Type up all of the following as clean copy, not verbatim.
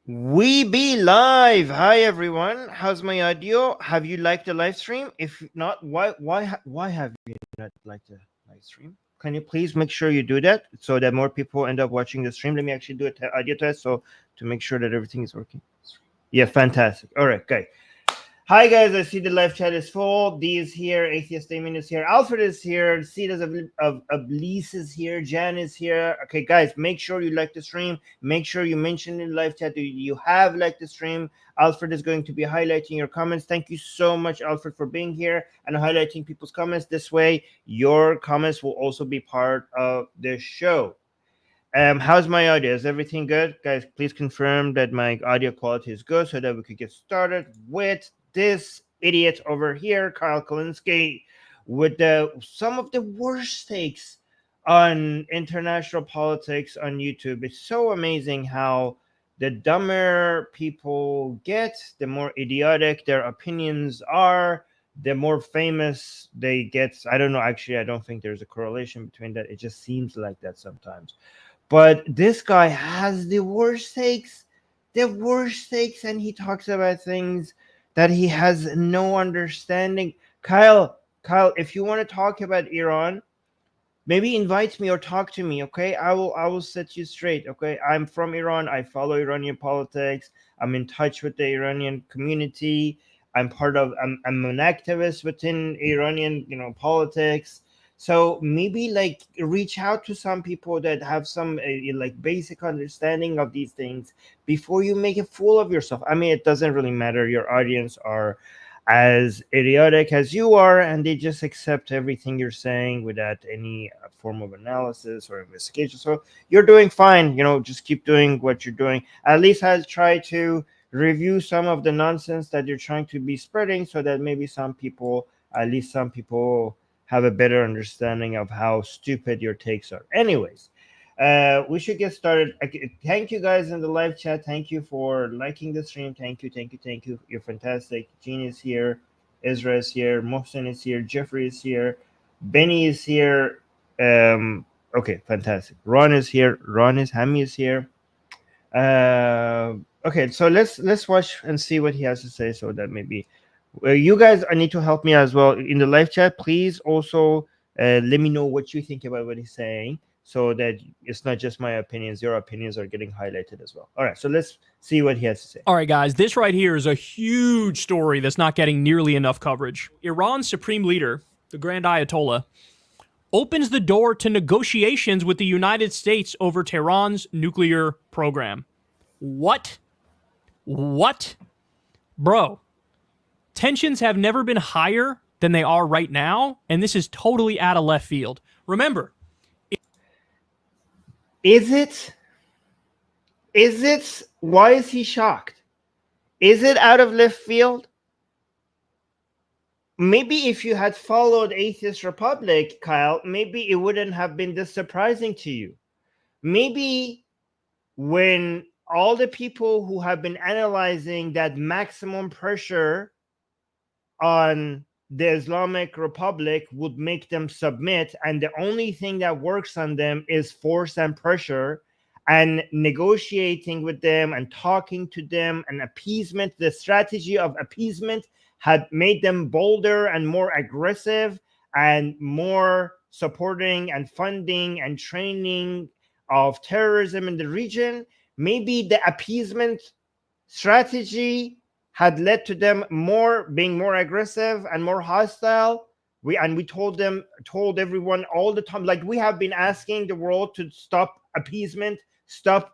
We be live. Hi everyone. How's my audio? Have you liked the live stream? If not, why have you not liked the live stream? Can you please make sure you do that so that more people end up watching the stream? Let me actually do a audio test so to make sure that everything is working. Yeah, fantastic. All right, great. Hi guys, I see the live chat is full. D is here, Atheist Damien is here, Alfred is here, Cedas of Oblis is here, Jan is here. Okay, guys, make sure you like the stream. Make sure you mention in the live chat that you have liked the stream. Alfred is going to be highlighting your comments. Thank you so much, Alfred, for being here and highlighting people's comments. This way, your comments will also be part of the show. How's my audio? Is everything good? Guys, please confirm that my audio quality is good so that we could get started with this idiot over here, Kyle Kulinski, with some of the worst takes on international politics on YouTube. It's so amazing how the dumber people get, the more idiotic their opinions are, the more famous they get. I don't know. Actually, I don't think there's a correlation between that. It just seems like that sometimes. But this guy has the worst takes, and he talks about things that he has no understanding. Kyle, if you want to talk about Iran, maybe invite me or talk to me, okay? I will set you straight, okay? I'm from Iran. I follow Iranian politics. I'm in touch with the Iranian community. I'm an activist within Iranian, politics. So maybe like reach out to some people that have some like basic understanding of these things before you make a fool of yourself. I mean, it doesn't really matter. Your audience are as idiotic as you are, and they just accept everything you're saying without any form of analysis or investigation. So you're doing fine. Just keep doing what you're doing. At least I'll try to review some of the nonsense that you're trying to be spreading so that maybe at least some people have a better understanding of how stupid your takes are. Anyways, we should get started. Thank you guys in the live chat. Thank you for liking the stream. Thank you. You're fantastic. Gene is here. Ezra is here. Mohsen is here. Jeffrey is here. Benny is here. Okay, fantastic. Ron is here. Hami is here. Okay, so let's watch and see what he has to say so that maybe you guys need to help me as well in the live chat. Please also let me know what you think about what he's saying so that it's not just my opinions. Your opinions are getting highlighted as well. All right, so let's see what he has to say. All right, guys, this right here is a huge story that's not getting nearly enough coverage. Iran's supreme leader, the Grand Ayatollah, opens the door to negotiations with the United States over Tehran's nuclear program. What? Bro, tensions have never been higher than they are right now, and this is totally out of left field. Remember, Is it? Why is he shocked? Is it out of left field? Maybe if you had followed Atheist Republic, Kyle, maybe it wouldn't have been this surprising to you. Maybe when all the people who have been analyzing that maximum pressure on the Islamic Republic would make them submit, and the only thing that works on them is force and pressure, and negotiating with them and talking to them and appeasement, the strategy of appeasement had made them bolder and more aggressive and more supporting and funding and training of terrorism in the region. Maybe the appeasement strategy had led to them being more aggressive and more hostile. We told everyone all the time, like we have been asking the world to stop appeasement, stop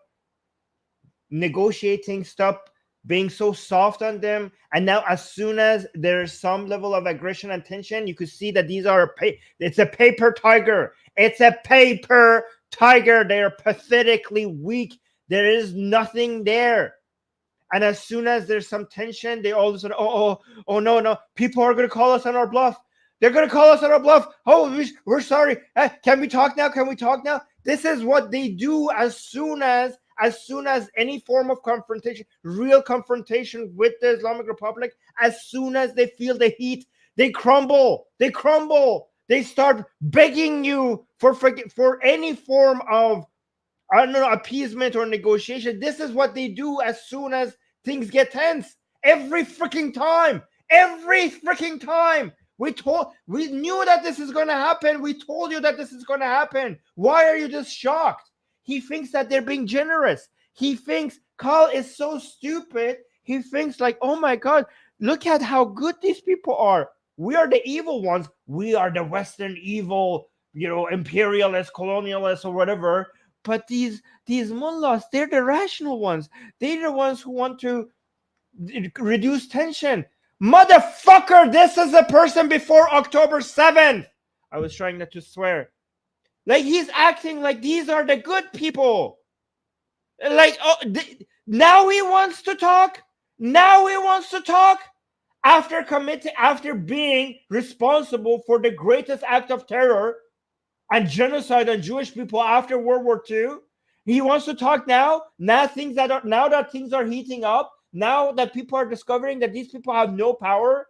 negotiating, stop being so soft on them. And now as soon as there's some level of aggression and tension, you could see that it's a paper tiger. It's a paper tiger. They are pathetically weak. There is nothing there. And as soon as there's some tension, they all of a sudden, oh no, people are going to call us on our bluff. They're going to call us on our bluff. Oh, we're sorry. Can we talk now? This is what they do as soon as any form of confrontation, real confrontation with the Islamic Republic, as soon as they feel the heat, they crumble. They start begging you for any form of I don't know, appeasement or negotiation. This is what they do as soon as things get tense. Every freaking time. Every freaking time. We knew that this is going to happen. We told you that this is going to happen. Why are you just shocked? He thinks that they're being generous. He thinks Carl is so stupid. He thinks like, oh my God, look at how good these people are. We are the evil ones. We are the Western evil, imperialists, colonialists, or whatever. But these mullahs, they're the rational ones. They're the ones who want to reduce tension. Motherfucker, this is the person before October 7th. I was trying not to swear. Like, he's acting like these are the good people. Like, now he wants to talk. Now he wants to talk after being responsible for the greatest act of terror and genocide on Jewish people after World War II. He wants to talk now. Now that things are heating up. Now that people are discovering that these people have no power,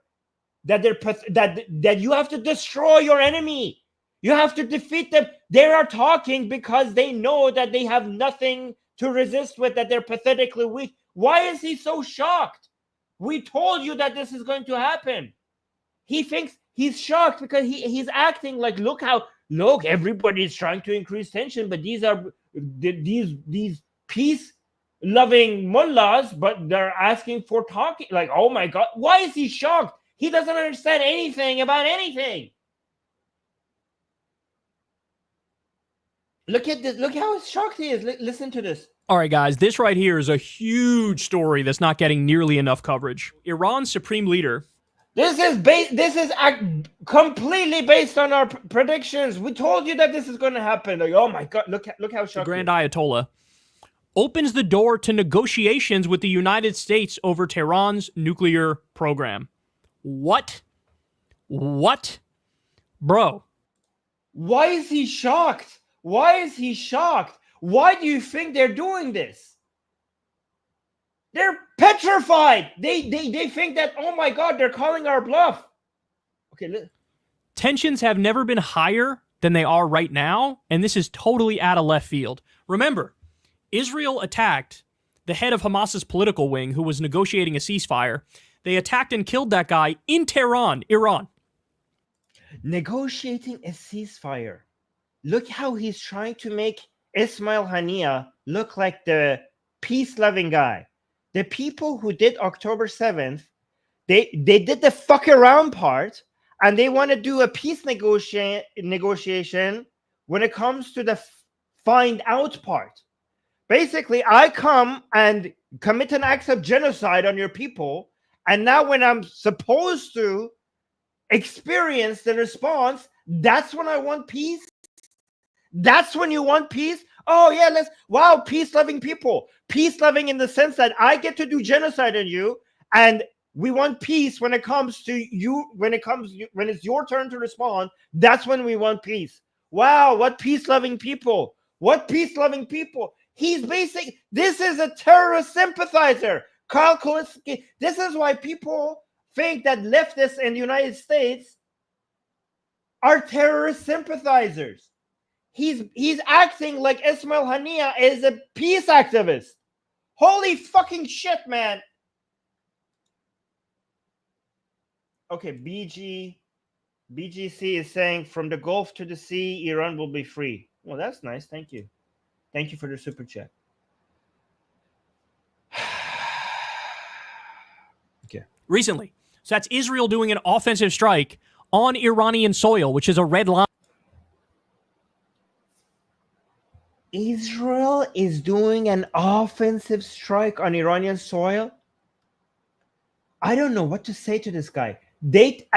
that you have to destroy your enemy. You have to defeat them. They are talking because they know that they have nothing to resist with, that they're pathetically weak. Why is he so shocked? We told you that this is going to happen. He thinks he's shocked because he's acting like, look, everybody's trying to increase tension, but these are these peace-loving mullahs, but they're asking for talking. Like, oh my God, why is he shocked? He doesn't understand anything about anything. Look at this. Look how shocked he is. Listen to this. All right, guys, this right here is a huge story that's not getting nearly enough coverage. Iran's supreme leader. This is completely based on our predictions. We told you that this is going to happen. Like, oh my God, look how shocked. The Grand Ayatollah opens the door to negotiations with the United States over Tehran's nuclear program. What? Bro. Why is he shocked? Why is he shocked? Why do you think they're doing this? They're petrified. They think that, oh my God, they're calling our bluff. Okay. Tensions have never been higher than they are right now, and this is totally out of left field. Remember, Israel attacked the head of Hamas's political wing who was negotiating a ceasefire. They attacked and killed that guy in Tehran, Iran. Negotiating a ceasefire. Look how he's trying to make Ismail Haniyeh look like the peace-loving guy. The people who did October 7th, they did the fuck around part, and they want to do a peace negotiation when it comes to the find out part. Basically, I come and commit an act of genocide on your people, and now when I'm supposed to experience the response, that's when I want peace. That's when you want peace. Oh yeah, peace-loving people. Peace-loving in the sense that I get to do genocide on you, and we want peace when it comes to you. When it's your turn to respond, that's when we want peace. Wow, what peace-loving people! What peace-loving people! This is a terrorist sympathizer, Carl Kulinski. This is why people think that leftists in the United States are terrorist sympathizers. He's acting like Ismail Haniyeh is a peace activist. Holy fucking shit, man. Okay, BGC is saying from the Gulf to the sea, Iran will be free. Well, that's nice. Thank you. Thank you for the super chat. Okay. Recently. So that's Israel doing an offensive strike on Iranian soil, which is a red line. Israel is doing an offensive strike on Iranian soil. I don't know what to say to this guy. They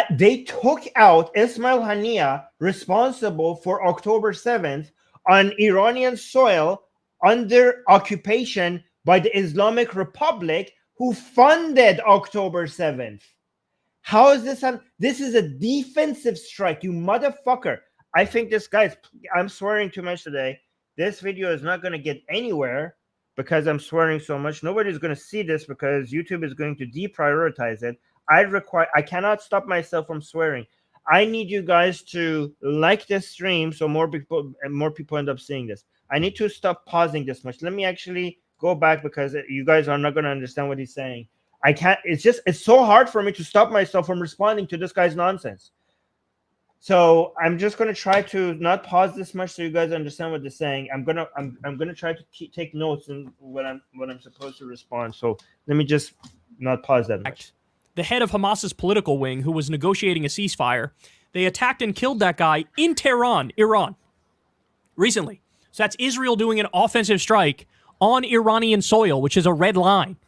took out Ismail Haniyeh, responsible for October 7th, on Iranian soil under occupation by the Islamic Republic, who funded October 7th. How is this? This is a defensive strike, you motherfucker. I think this guy's... I'm swearing too much today. This video is not going to get anywhere because I'm swearing so much. Nobody's going to see this because YouTube is going to deprioritize it. I cannot stop myself from swearing. I need you guys to like this stream so more people end up seeing this. I need to stop pausing this much. Let me actually go back because you guys are not going to understand what he's saying. I can't. It's so hard for me to stop myself from responding to this guy's nonsense. So I'm just gonna try to not pause this much so you guys understand what they're saying. I'm gonna try to take notes and when I'm supposed to respond. So let me just not pause that much. The head of Hamas's political wing, who was negotiating a ceasefire, they attacked and killed that guy in Tehran, Iran, recently. So that's Israel doing an offensive strike on Iranian soil, which is a red line.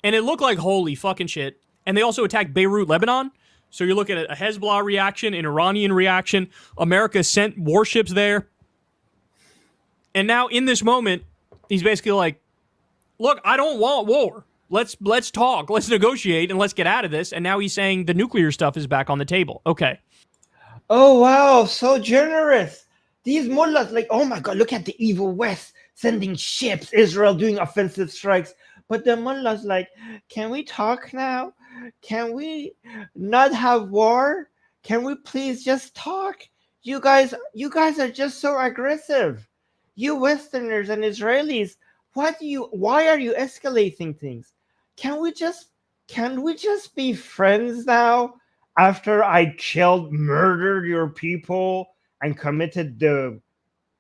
And it looked like holy fucking shit. And they also attacked Beirut, Lebanon. So you're looking at a Hezbollah reaction, an Iranian reaction. America sent warships there. And now in this moment, he's basically like, look, I don't want war. Let's talk. Let's negotiate and let's get out of this. And now he's saying the nuclear stuff is back on the table. Okay. Oh, wow. So generous. These mullahs, like, oh my God, look at the evil West sending ships, Israel doing offensive strikes. But the mullahs like, can we talk now? Can we not have war? Can we please just talk? You guys are just so aggressive. You Westerners and Israelis, why are you escalating things? Can we just be friends now? After I murdered your people and committed the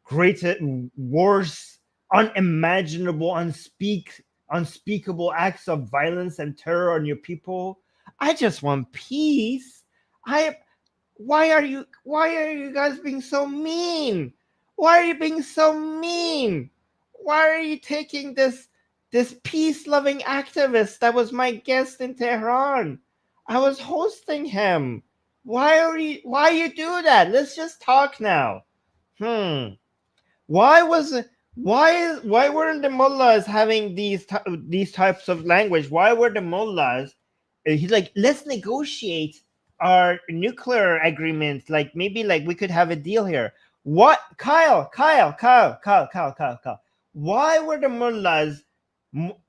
greatest, worst, unimaginable, unspeakable acts of violence and terror on your people. I just want peace. Why are you guys being so mean? Why are you being so mean? Why are you taking this peace-loving activist that was my guest in Tehran? I was hosting him. Why you do that? Let's just talk now. Why weren't the mullahs having these types of language? Why were the mullahs? He's like, let's negotiate our nuclear agreement. Like maybe like we could have a deal here. What, Kyle? Why were the mullahs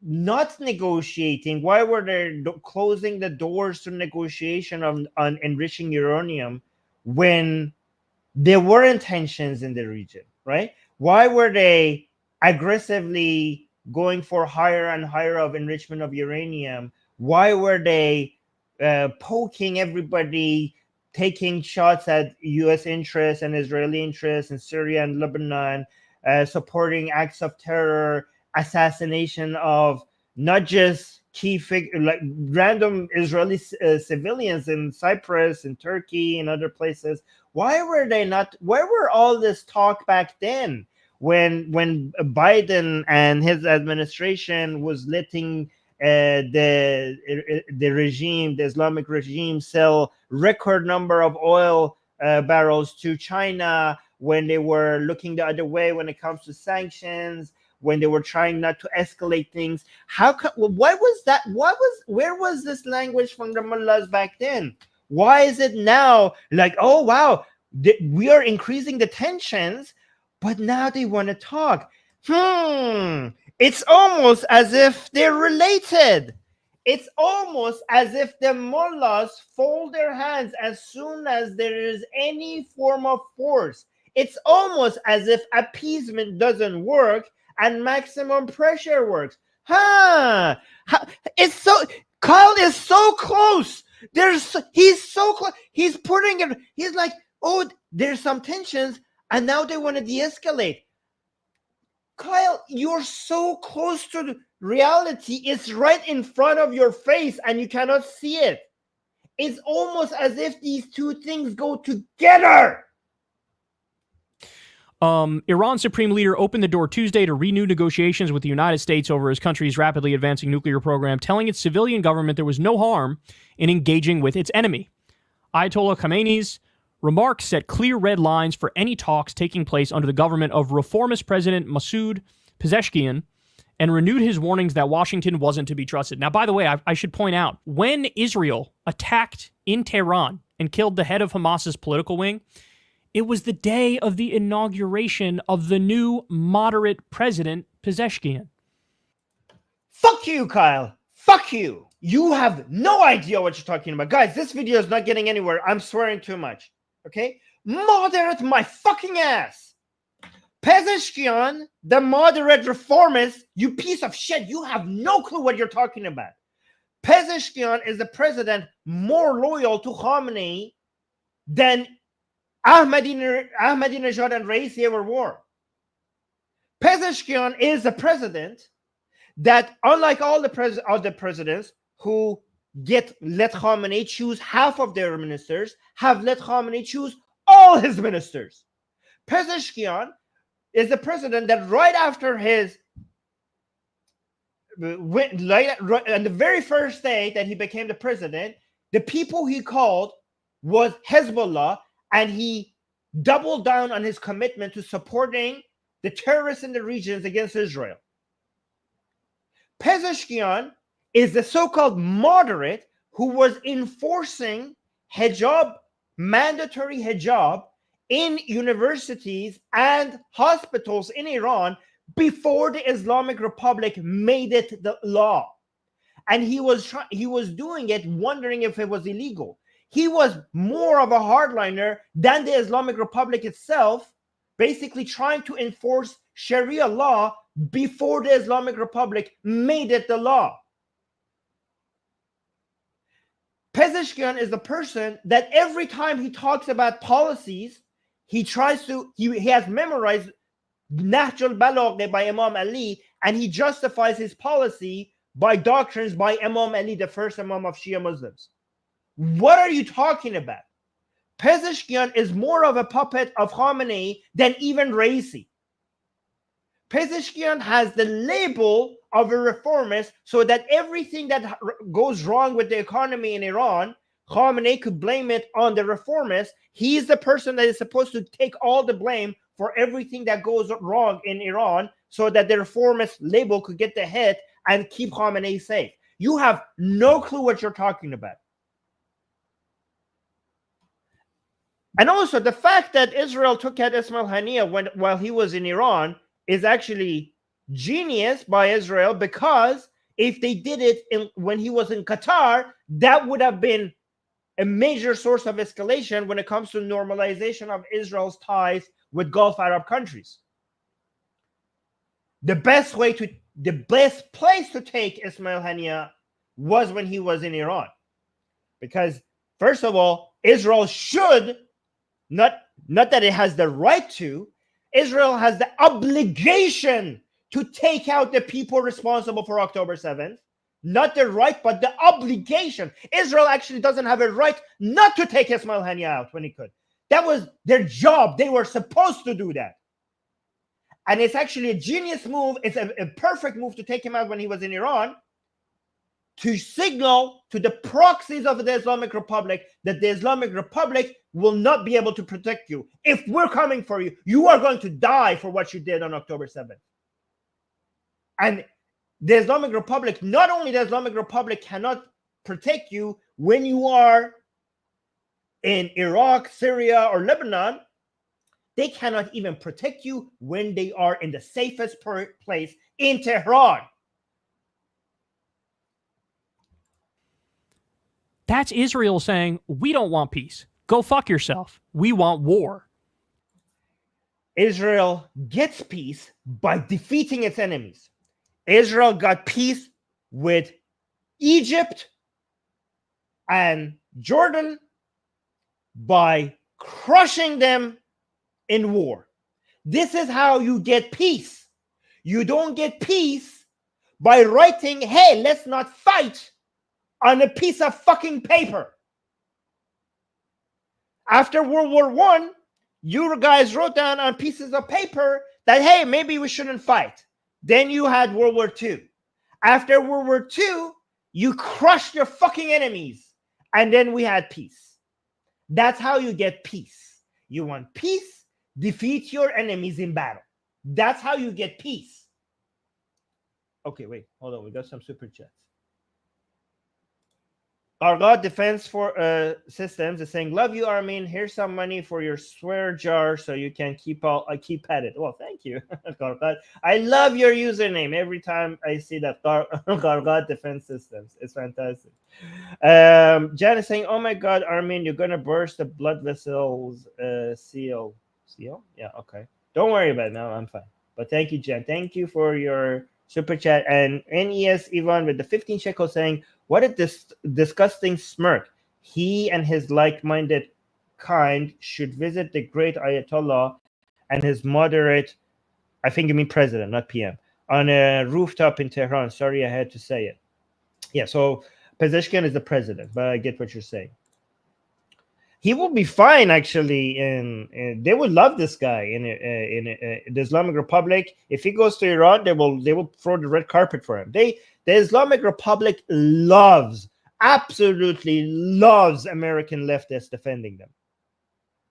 not negotiating? Why were they closing the doors to negotiation on enriching uranium when there weren't tensions in the region, right? Why were they aggressively going for higher and higher of enrichment of uranium? Why were they poking everybody, taking shots at U.S. interests and Israeli interests in Syria and Lebanon, supporting acts of terror, assassination of not just key figures, like random Israeli civilians in Cyprus and Turkey and other places? Why were they not? Where were all this talk back then when Biden and his administration was letting the regime, the Islamic regime, sell record number of oil barrels to China, when they were looking the other way when it comes to sanctions, when they were trying not to escalate things? What was that? Where was this language from the mullahs back then? Why is it now like, oh wow, we are increasing the tensions, but now they want to talk? It's almost as if they're related. It's almost as if the mullahs fold their hands as soon as there is any form of force. It's almost as if appeasement doesn't work and maximum pressure works. It's so, Kyle is so close. He's so close. He's putting it. He's like, oh, there's some tensions, and now they want to de-escalate. Kyle, you're so close to the reality. It's right in front of your face, and you cannot see it. It's almost as if these two things go together. Iran's supreme leader opened the door Tuesday to renew negotiations with the United States over his country's rapidly advancing nuclear program, telling its civilian government there was no harm in engaging with its enemy. Ayatollah Khamenei's remarks set clear red lines for any talks taking place under the government of reformist President Masoud Pezeshkian, and renewed his warnings that Washington wasn't to be trusted. Now, by the way, I should point out, when Israel attacked in Tehran and killed the head of Hamas's political wing, it was the day of the inauguration of the new moderate president, Pezeshkian. Fuck you, Kyle. Fuck you. You have no idea what you're talking about. Guys, this video is not getting anywhere. I'm swearing too much. Okay? Moderate my fucking ass. Pezeshkian, the moderate reformist, you piece of shit, you have no clue what you're talking about. Pezeshkian is the president more loyal to Khamenei than Ahmadinejad and Raisi ever were. Pezeshkian is the president that, unlike all the other presidents who let Khamenei choose half of their ministers, have let Khamenei choose all his ministers. Pezeshkian is the president that right after his on the very first day that he became the president, the people he called was Hezbollah, and he doubled down on his commitment to supporting the terrorists in the regions against Israel. Pezeshkian is the so-called moderate who was enforcing hijab, mandatory hijab, in universities and hospitals in Iran before the Islamic Republic made it the law. And he was doing it wondering if it was illegal. He was more of a hardliner than the Islamic Republic itself, basically trying to enforce Sharia law before the Islamic Republic made it the law. Pezeshkian is the person that every time he talks about policies, he has memorized Nahj al-Balagha by Imam Ali, and he justifies his policy by doctrines by Imam Ali, the first Imam of Shia Muslims. What are you talking about? Pezeshkian is more of a puppet of Khamenei than even Raisi. Pezeshkian has the label of a reformist so that everything that goes wrong with the economy in Iran, Khamenei could blame it on the reformists. He's the person that is supposed to take all the blame for everything that goes wrong in Iran so that the reformist label could get the hit and keep Khamenei safe. You have no clue what you're talking about. And also, the fact that Israel took out Ismail Haniyeh while he was in Iran is actually genius by Israel, because if they did it when he was in Qatar, that would have been a major source of escalation when it comes to normalization of Israel's ties with Gulf Arab countries. The best place to take Ismail Haniyeh was when he was in Iran, because first of all, Israel should not that it has the right to, Israel has the obligation to take out the people responsible for October 7th. Not the right, but the obligation. Israel actually doesn't have a right not to take Ismail Haniyeh out when he could. That was their job. They were supposed to do that. And it's actually a genius move. It's a perfect move to take him out when he was in Iran, to signal to the proxies of the Islamic Republic that the Islamic Republic will not be able to protect you. If we're coming for you, you are going to die for what you did on October 7th. And the Islamic Republic, not only the Islamic Republic cannot protect you when you are in Iraq, Syria, or Lebanon, they cannot even protect you when they are in the safest place in Tehran. That's Israel saying, we don't want peace. Go fuck yourself. We want war. Israel gets peace by defeating its enemies. Israel got peace with Egypt and Jordan by crushing them in war. This is how you get peace. You don't get peace by writing, hey, let's not fight, on a piece of fucking paper. After World War I, you guys wrote down on pieces of paper that, hey, maybe we shouldn't fight. Then you had World War II. After World War II, you crushed your fucking enemies. And then we had peace. That's how you get peace. You want peace? Defeat your enemies in battle. That's how you get peace. Okay, wait. Hold on. We got some super chats. Our God Defense for Systems is saying, love you, Armin. Here's some money for your swear jar so you can keep at it. Well, thank you. I love your username every time I see that. Our God Defense Systems. It's fantastic. Jan is saying, oh my God, Armin, you're going to burst the blood vessels seal. Seal? Yeah, okay. Don't worry about it. No, I'm fine. But thank you, Jen. Thank you for your super chat. And NES Ivan with the 15 shekel saying, what a disgusting smirk. He and his like-minded kind should visit the great Ayatollah and his moderate, I think you mean president, not PM, on a rooftop in Tehran. Sorry, I had to say it. Yeah, so Pezeshkian is the president, but I get what you're saying. He will be fine, actually. And they would love this guy in the Islamic Republic. If he goes to Iran, they will throw the red carpet for him. The Islamic Republic absolutely loves American leftists defending them.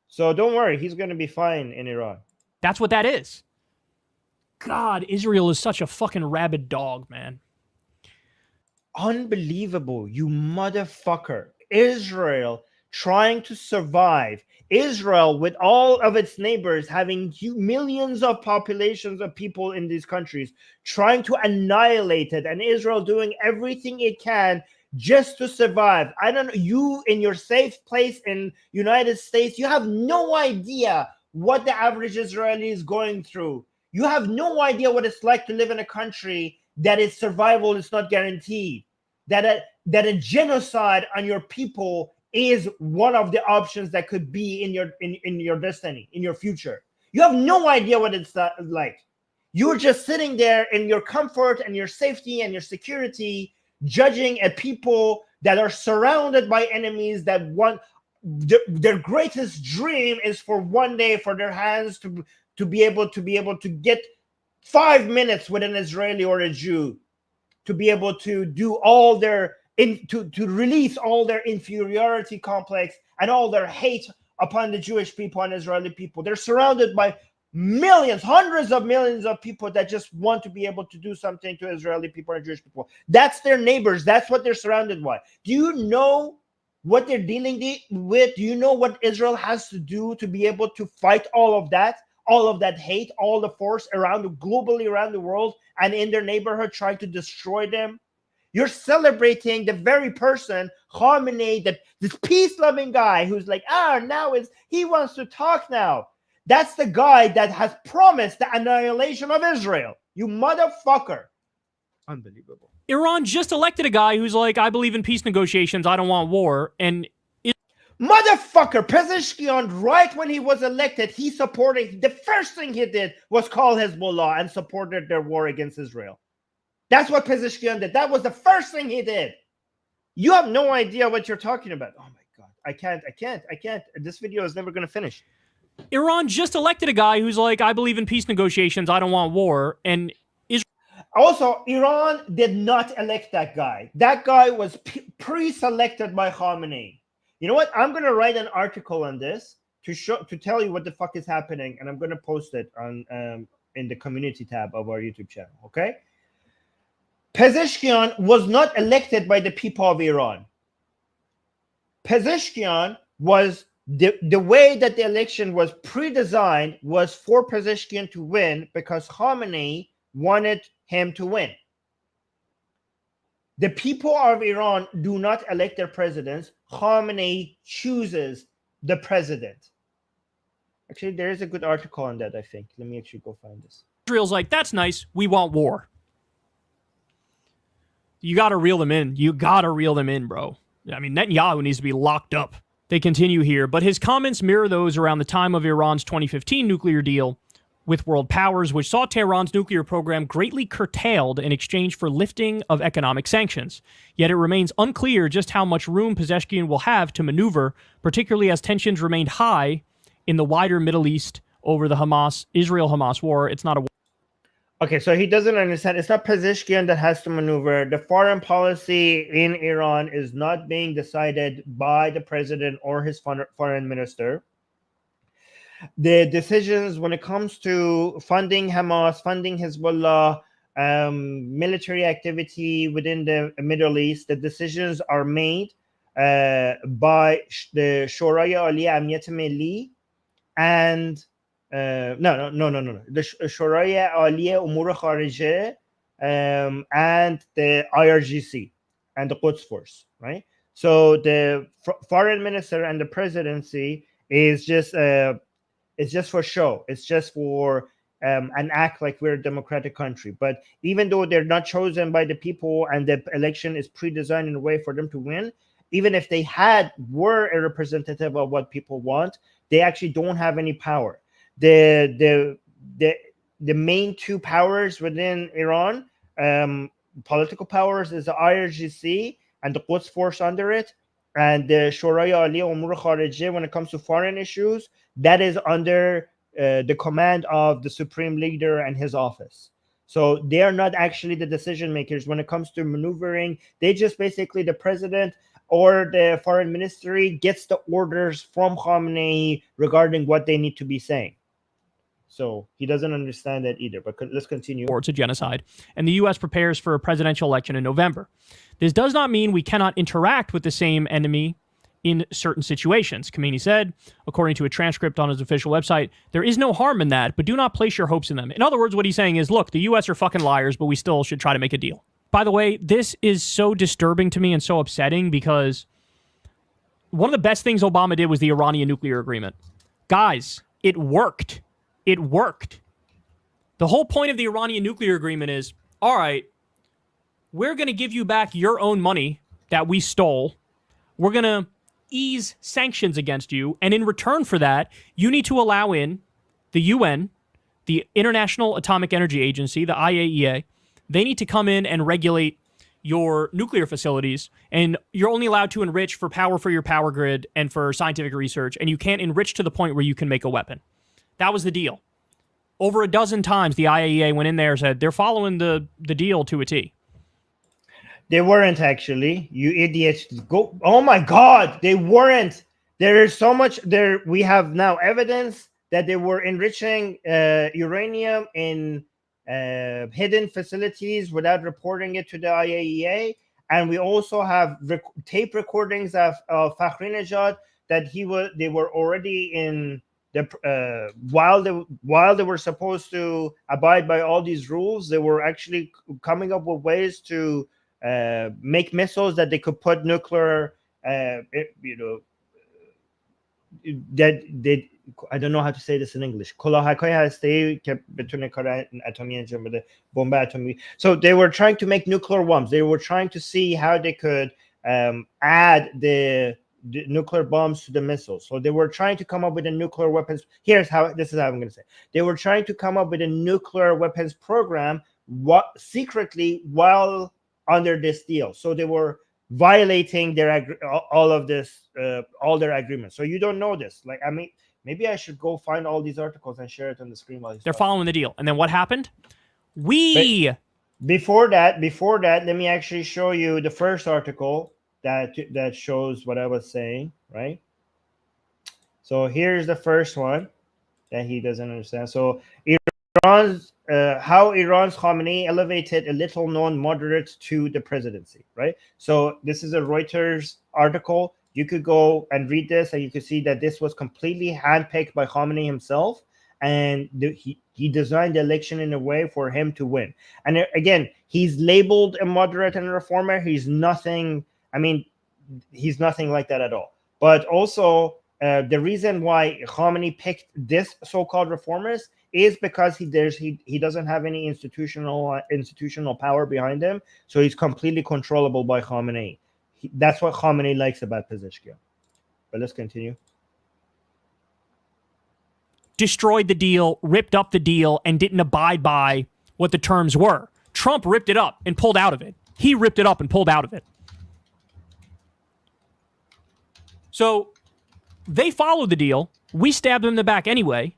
So don't worry, he's going to be fine in Iran. That's what that is. God, Israel is such a fucking rabid dog, man. Unbelievable, you motherfucker. Israel trying to survive. Israel, with all of its neighbors having millions of populations of people in these countries, trying to annihilate it, and Israel doing everything it can just to survive. I don't know, you in your safe place in United States, you have no idea what the average Israeli is going through. You have no idea what it's like to live in a country that its survival is not guaranteed, that a genocide on your people is one of the options that could be in your destiny, in your future. You have no idea what it's like. You're just sitting there in your comfort and your safety and your security, judging a people that are surrounded by enemies that want their greatest dream is for one day for their hands to be able to get 5 minutes with an Israeli or a Jew, to be able to do all their to release all their inferiority complex and all their hate upon the Jewish people and Israeli people. They're surrounded by millions, hundreds of millions of people that just want to be able to do something to Israeli people and Jewish people. That's their neighbors. That's what they're surrounded by. Do you know what they're dealing with? Do you know what Israel has to do to be able to fight all of that hate, all the force globally around the world and in their neighborhood trying to destroy them? You're celebrating the very person, Khamenei, this peace-loving guy who's like, he wants to talk now. That's the guy that has promised the annihilation of Israel. You motherfucker. Unbelievable. Iran just elected a guy who's like, I believe in peace negotiations, I don't want war. And motherfucker, Pezeshkian, right when he was elected, the first thing he did was call Hezbollah and supported their war against Israel. That's what Pezeshkian did. That was the first thing he did. You have no idea what you're talking about. Oh my God. I can't. This video is never going to finish. Iran just elected a guy who's like, I believe in peace negotiations, I don't want war. And also, Iran did not elect that guy. That guy was pre-selected by Khamenei. You know what? I'm going to write an article on this to tell you what the fuck is happening, and I'm going to post it on in the community tab of our YouTube channel, okay? Pezeshkian was not elected by the people of Iran. Pezeshkian was the way that the election was pre-designed was for Pezeshkian to win because Khamenei wanted him to win. The people of Iran do not elect their presidents. Khamenei chooses the president. Actually, there is a good article on that, I think. Let me actually go find this. Israel's like, that's nice. We want war. You got to reel them in. You got to reel them in, bro. I mean, Netanyahu needs to be locked up. They continue here, but his comments mirror those around the time of Iran's 2015 nuclear deal with world powers, which saw Tehran's nuclear program greatly curtailed in exchange for lifting of economic sanctions. Yet it remains unclear just how much room Pezeshkian will have to maneuver, particularly as tensions remained high in the wider Middle East over the Israel-Hamas war. It's not a war. Okay, so he doesn't understand. It's not Pezeshkian that has to maneuver. The foreign policy in Iran is not being decided by the president or his foreign minister. The decisions when it comes to funding Hamas, funding Hezbollah, military activity within the Middle East, the decisions are made by the Shoraya Aliya Amniyat Milli and no. The Shoraya Aliya Umur Kharije and the IRGC and the Quds Force, right? So the foreign minister and the presidency is just It's just for show. It's just for an act like we're a democratic country. But even though they're not chosen by the people and the election is pre-designed in a way for them to win, even if they were a representative of what people want, they actually don't have any power. The main two powers within Iran, political powers, is the IRGC and the Quds force under it, and the Shorai Ali Umur Kharijiyya when it comes to foreign issues, that is under the command of the supreme leader and his office. So they are not actually the decision makers when it comes to maneuvering. They just basically, the president or the foreign ministry gets the orders from Khamenei regarding what they need to be saying. So he doesn't understand that either. But let's continue. It's a genocide, and the U.S. prepares for a presidential election in November. This does not mean we cannot interact with the same enemy in certain situations. Khamenei said, according to a transcript on his official website, there is no harm in that, but do not place your hopes in them. In other words, what he's saying is, look, the U.S. are fucking liars, but we still should try to make a deal. By the way, this is so disturbing to me and so upsetting because one of the best things Obama did was the Iranian nuclear agreement. Guys, it worked. It worked. The whole point of the Iranian nuclear agreement is, all right, we're going to give you back your own money that we stole. We're going to ease sanctions against you. And in return for that, you need to allow in the UN, the International Atomic Energy Agency, the IAEA. They need to come in and regulate your nuclear facilities. And you're only allowed to enrich for your power grid and for scientific research. And you can't enrich to the point where you can make a weapon. That was the deal. Over a dozen times, the IAEA went in there and said they're following the deal to a T. They weren't actually. You idiots. Go. Oh my God. They weren't. There is so much there. We have now evidence that they were enriching uranium in hidden facilities without reporting it to the IAEA. And we also have tape recordings of Fakhrinejad that they were already in the while they were supposed to abide by all these rules, they were actually coming up with ways to make missiles that they could put nuclear, that they, I don't know how to say this in English. So they were trying to make nuclear bombs. They were trying to see how they could add the nuclear bombs to the missiles. So they were trying to come up with a nuclear weapons. This is how I'm going to say. They were trying to come up with a nuclear weapons program secretly while under this deal. So they were violating all their agreements. So you don't know this. Like, I mean, maybe I should go find all these articles and share it on the screen while they're following the deal. And then what happened? Before that, let me actually show you the first article that shows what I was saying, right? So here's the first one that he doesn't understand. So how Iran's Khamenei elevated a little-known moderate to the presidency, right? So this is a Reuters article. You could go and read this, and you could see that this was completely handpicked by Khamenei himself, and he designed the election in a way for him to win. And again, he's labeled a moderate and a reformer. He's nothing. I mean, he's nothing like that at all. But also, the reason why Khamenei picked this so-called reformist is because he doesn't have any institutional power behind him, so he's completely controllable by Khamenei. That's what Khamenei likes about Pezeshkian. But let's continue. Destroyed the deal, ripped up the deal, and didn't abide by what the terms were. Trump ripped it up and pulled out of it. He ripped it up and pulled out of it. So they followed the deal. We stabbed them in the back anyway.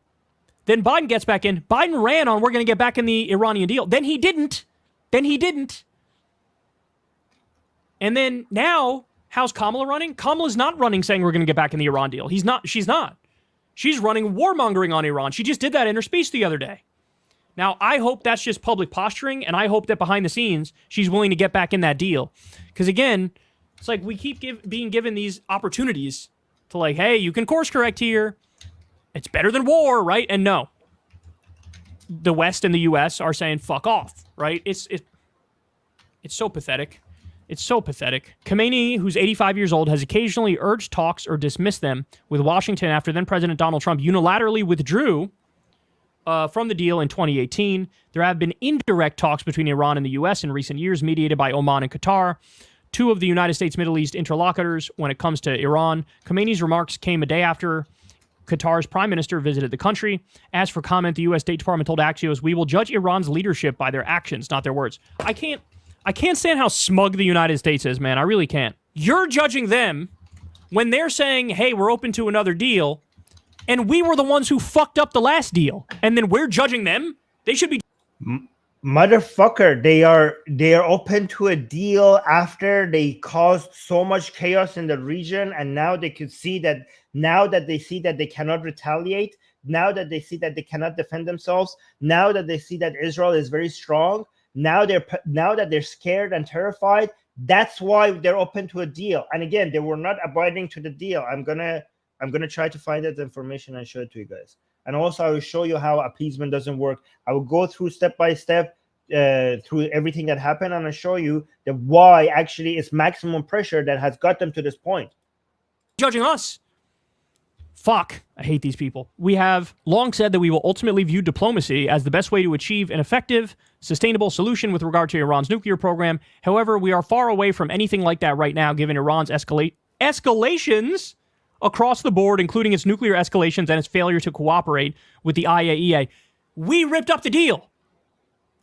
Then Biden gets back in. Biden ran on, we're going to get back in the Iranian deal. Then he didn't. And then now, how's Kamala running? Kamala's not running saying we're going to get back in the Iran deal. She's not. She's running warmongering on Iran. She just did that in her speech the other day. Now, I hope that's just public posturing, and I hope that behind the scenes, she's willing to get back in that deal. Because again, it's like we keep being given these opportunities to like, hey, you can course correct here. It's better than war, right? And no. The West and the U.S. are saying, fuck off, right? It's so pathetic. It's so pathetic. Khamenei, who's 85 years old, has occasionally urged talks or dismissed them with Washington after then-President Donald Trump unilaterally withdrew from the deal in 2018. There have been indirect talks between Iran and the U.S. in recent years, mediated by Oman and Qatar, two of the United States Middle East interlocutors when it comes to Iran. Khamenei's remarks came a day after Qatar's prime minister visited the country. As for comment, the U.S. State Department told Axios, "We will judge Iran's leadership by their actions, not their words." I can't stand how smug the United States is, man. I really can't. You're judging them when they're saying, hey, we're open to another deal, and we were the ones who fucked up the last deal, and then we're judging them? They should be... Motherfucker, they are open to a deal after they caused so much chaos in the region, and now they could see that, now that they see that they cannot retaliate, now that they see that they cannot defend themselves, now that they see that Israel is very strong, now that they're scared and terrified, that's why they're open to a deal. And again, they were not abiding to the deal. I'm gonna try to find that information and show it to you guys. And also, I will show you how appeasement doesn't work. I will go through step by step through everything that happened, and I'll show you that why actually it's maximum pressure that has got them to this point. Judging us. Fuck, I hate these people. We have long said that we will ultimately view diplomacy as the best way to achieve an effective, sustainable solution with regard to Iran's nuclear program. However, we are far away from anything like that right now, given Iran's escalations across the board, including its nuclear escalations and its failure to cooperate with the IAEA. We ripped up the deal.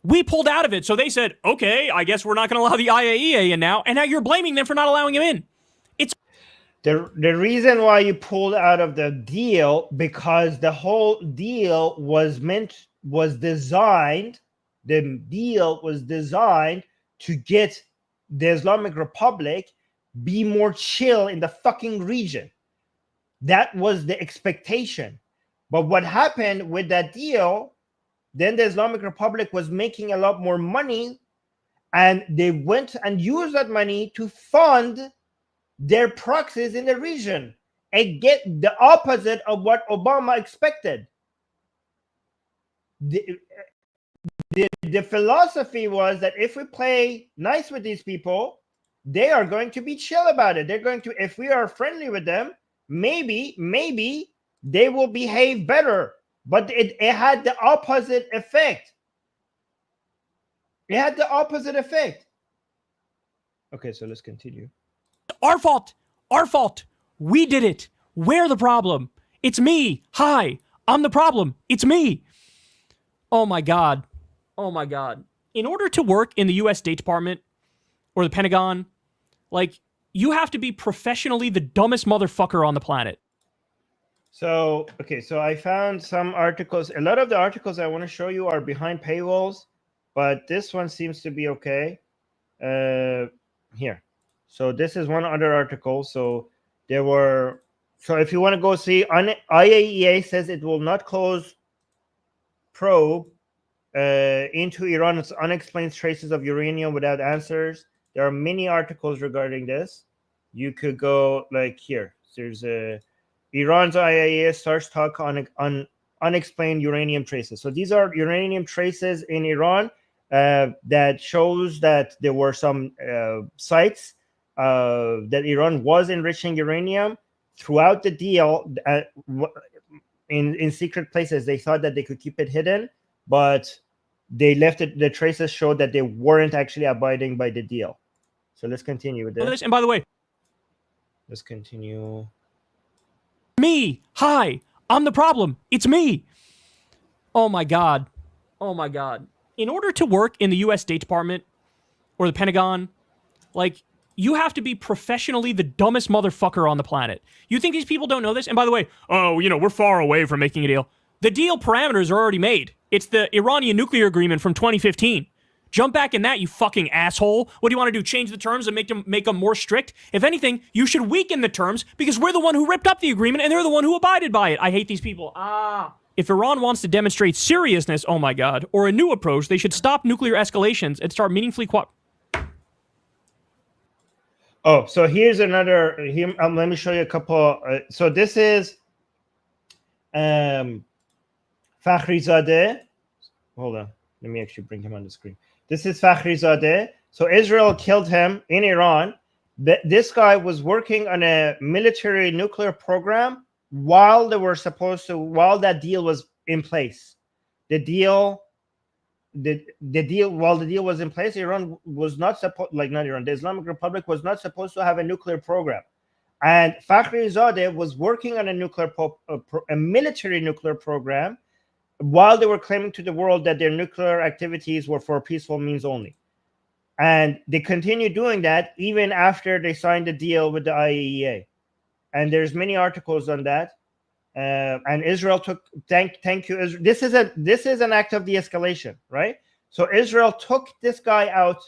We pulled out of it. So they said, okay, I guess we're not going to allow the IAEA in now. And now you're blaming them for not allowing him in. It's the reason why you pulled out of the deal, because the whole deal was designed to get the Islamic Republic be more chill in the fucking region. That was the expectation. But what happened with that deal, then the Islamic Republic was making a lot more money, and they went and used that money to fund their proxies in the region and get the opposite of what Obama expected. The philosophy was that if we play nice with these people, they are going to be chill about it. They're going to, if we are friendly with them, maybe they will behave better. But it had the opposite effect. It had the opposite effect. Okay, so let's continue. our fault. Our fault. We did it. We're the problem. It's me. Hi. I'm the problem. It's me. Oh my God. Oh my God. In order to work in the U.S. State Department or the Pentagon, like, you have to be professionally the dumbest motherfucker on the planet. So, okay, so I found some articles. A lot of the articles I want to show you are behind paywalls, but this one seems to be okay. Here. So this is one other article. So there were, so if you want to go see, IAEA says it will not close probe into Iran's unexplained traces of uranium without answers. There are many articles regarding this. You could go like here. There's a Iran's IAEA starts talk on unexplained uranium traces. So these are uranium traces in Iran that shows that there were some sites that Iran was enriching uranium throughout the deal in secret places. They thought that they could keep it hidden, but they left it. The traces showed that they weren't actually abiding by the deal. So let's continue with this. And by the way, let's continue. Me. Hi. I'm the problem. It's me. Oh my God. Oh my God. In order to work in the U.S. State Department or the Pentagon, like, you have to be professionally the dumbest motherfucker on the planet. You think these people don't know this? And by the way, oh, you know, we're far away from making a deal. The deal parameters are already made. It's the Iranian nuclear agreement from 2015. Jump back in that, you fucking asshole. What do you want to do? Change the terms and make them more strict? If anything, you should weaken the terms because we're the one who ripped up the agreement and they're the one who abided by it. I hate these people. If Iran wants to demonstrate seriousness, oh my God, or a new approach, they should stop nuclear escalations and start meaningfully Oh, so here's another. Here, let me show you a couple. So this is Fakhrizadeh. Hold on. Let me actually bring him on the screen. This is Fakhrizadeh. So Israel killed him in Iran. This guy was working on a military nuclear program while that deal was in place. The deal while the deal was in place, Iran was not supposed, the Islamic Republic was not supposed to have a nuclear program. And Fakhrizadeh was working on a military nuclear program while they were claiming to the world that their nuclear activities were for peaceful means only. And they continued doing that even after they signed the deal with the IAEA. And there's many articles on that. And Israel took thank you. Israel. This is an act of de-escalation, right? So Israel took this guy out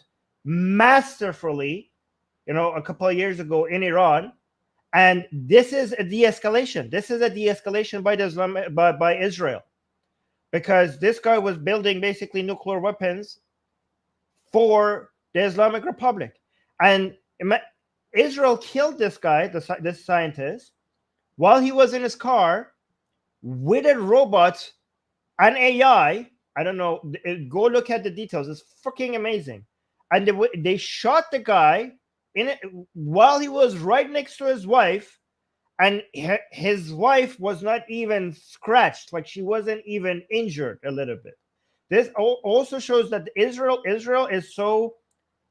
masterfully, a couple of years ago in Iran, and this is a de-escalation. This is a de-escalation by Israel, because this guy was building basically nuclear weapons for the Islamic Republic, and Israel killed this guy, this scientist, while he was in his car with a robot, an AI. I don't know. Go look at the details. It's fucking amazing. And they shot the guy while he was right next to his wife, and his wife was not even scratched. Like, she wasn't even injured a little bit. This also shows that Israel is so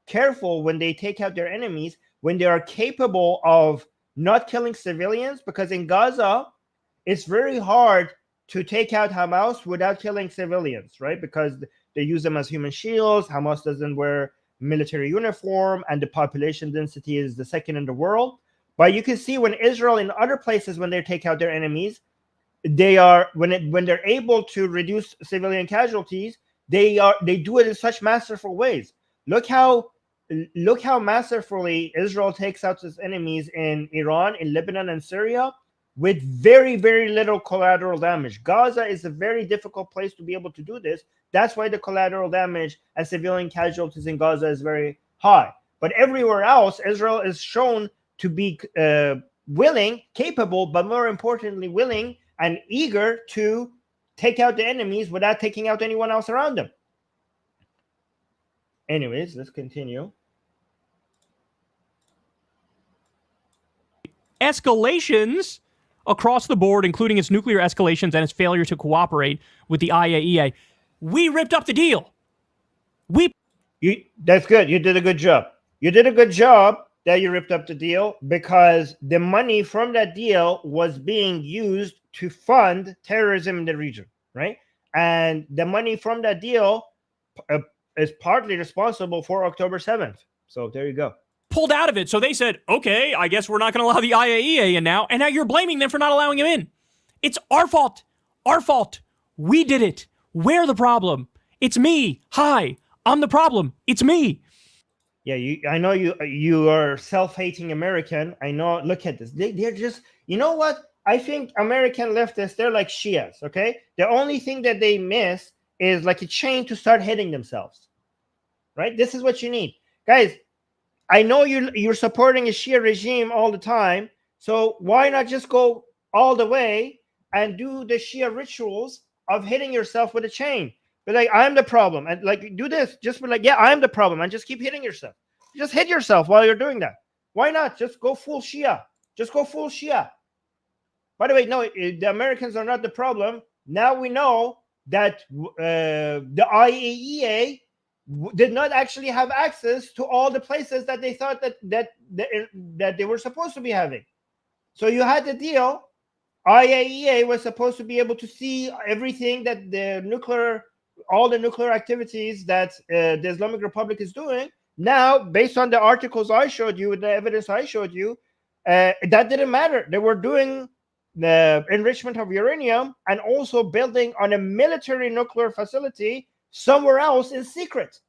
careful when they take out their enemies, when they are capable of not killing civilians, because in Gaza, it's very hard to take out Hamas without killing civilians, right? Because they use them as human shields. Hamas doesn't wear military uniform, and the population density is the second in the world. But you can see when Israel, in other places, when they take out their enemies, they are when they're able to reduce civilian casualties, they do it in such masterful ways. Look how masterfully Israel takes out its enemies in Iran, in Lebanon, and Syria with very, very little collateral damage. Gaza is a very difficult place to be able to do this. That's why the collateral damage and civilian casualties in Gaza is very high. But everywhere else, Israel is shown to be willing, capable, but more importantly, willing and eager to take out the enemies without taking out anyone else around them. Anyways, let's continue. Escalations across the board, including its nuclear escalations and its failure to cooperate with the IAEA. We ripped up the deal. That's good. You did a good job. You did a good job that you ripped up the deal, because the money from that deal was being used to fund terrorism in the region, right? And the money from that deal is partly responsible for October 7th. So there you go. Pulled out of it. So they said, okay, I guess we're not going to allow the IAEA in now. And now you're blaming them for not allowing him in. It's our fault. Our fault. We did it. We're the problem. It's me. Hi, I'm the problem. It's me. Yeah, I know you are self-hating American. I know. Look at this. They're just, you know what? I think American leftists, they're like Shias, okay? The only thing that they miss is like a chain to start hitting themselves, right? This is what you need. Guys, I know you're supporting a Shia regime all the time, so why not just go all the way and do the Shia rituals of hitting yourself with a chain? But like, I'm the problem, and like, do this. Just be like, yeah, I'm the problem, and just keep hitting yourself. Just hit yourself while you're doing that. Why not? Just go full Shia. Just go full Shia. By the way, no, the Americans are not the problem. Now we know that the IAEA did not actually have access to all the places that they thought that they were supposed to be having. So you had the deal. IAEA was supposed to be able to see everything that all the nuclear activities that the Islamic Republic is doing. Now, based on the articles I showed you, the evidence I showed you, that didn't matter. They were doing the enrichment of uranium and also building on a military nuclear facility somewhere else in secret.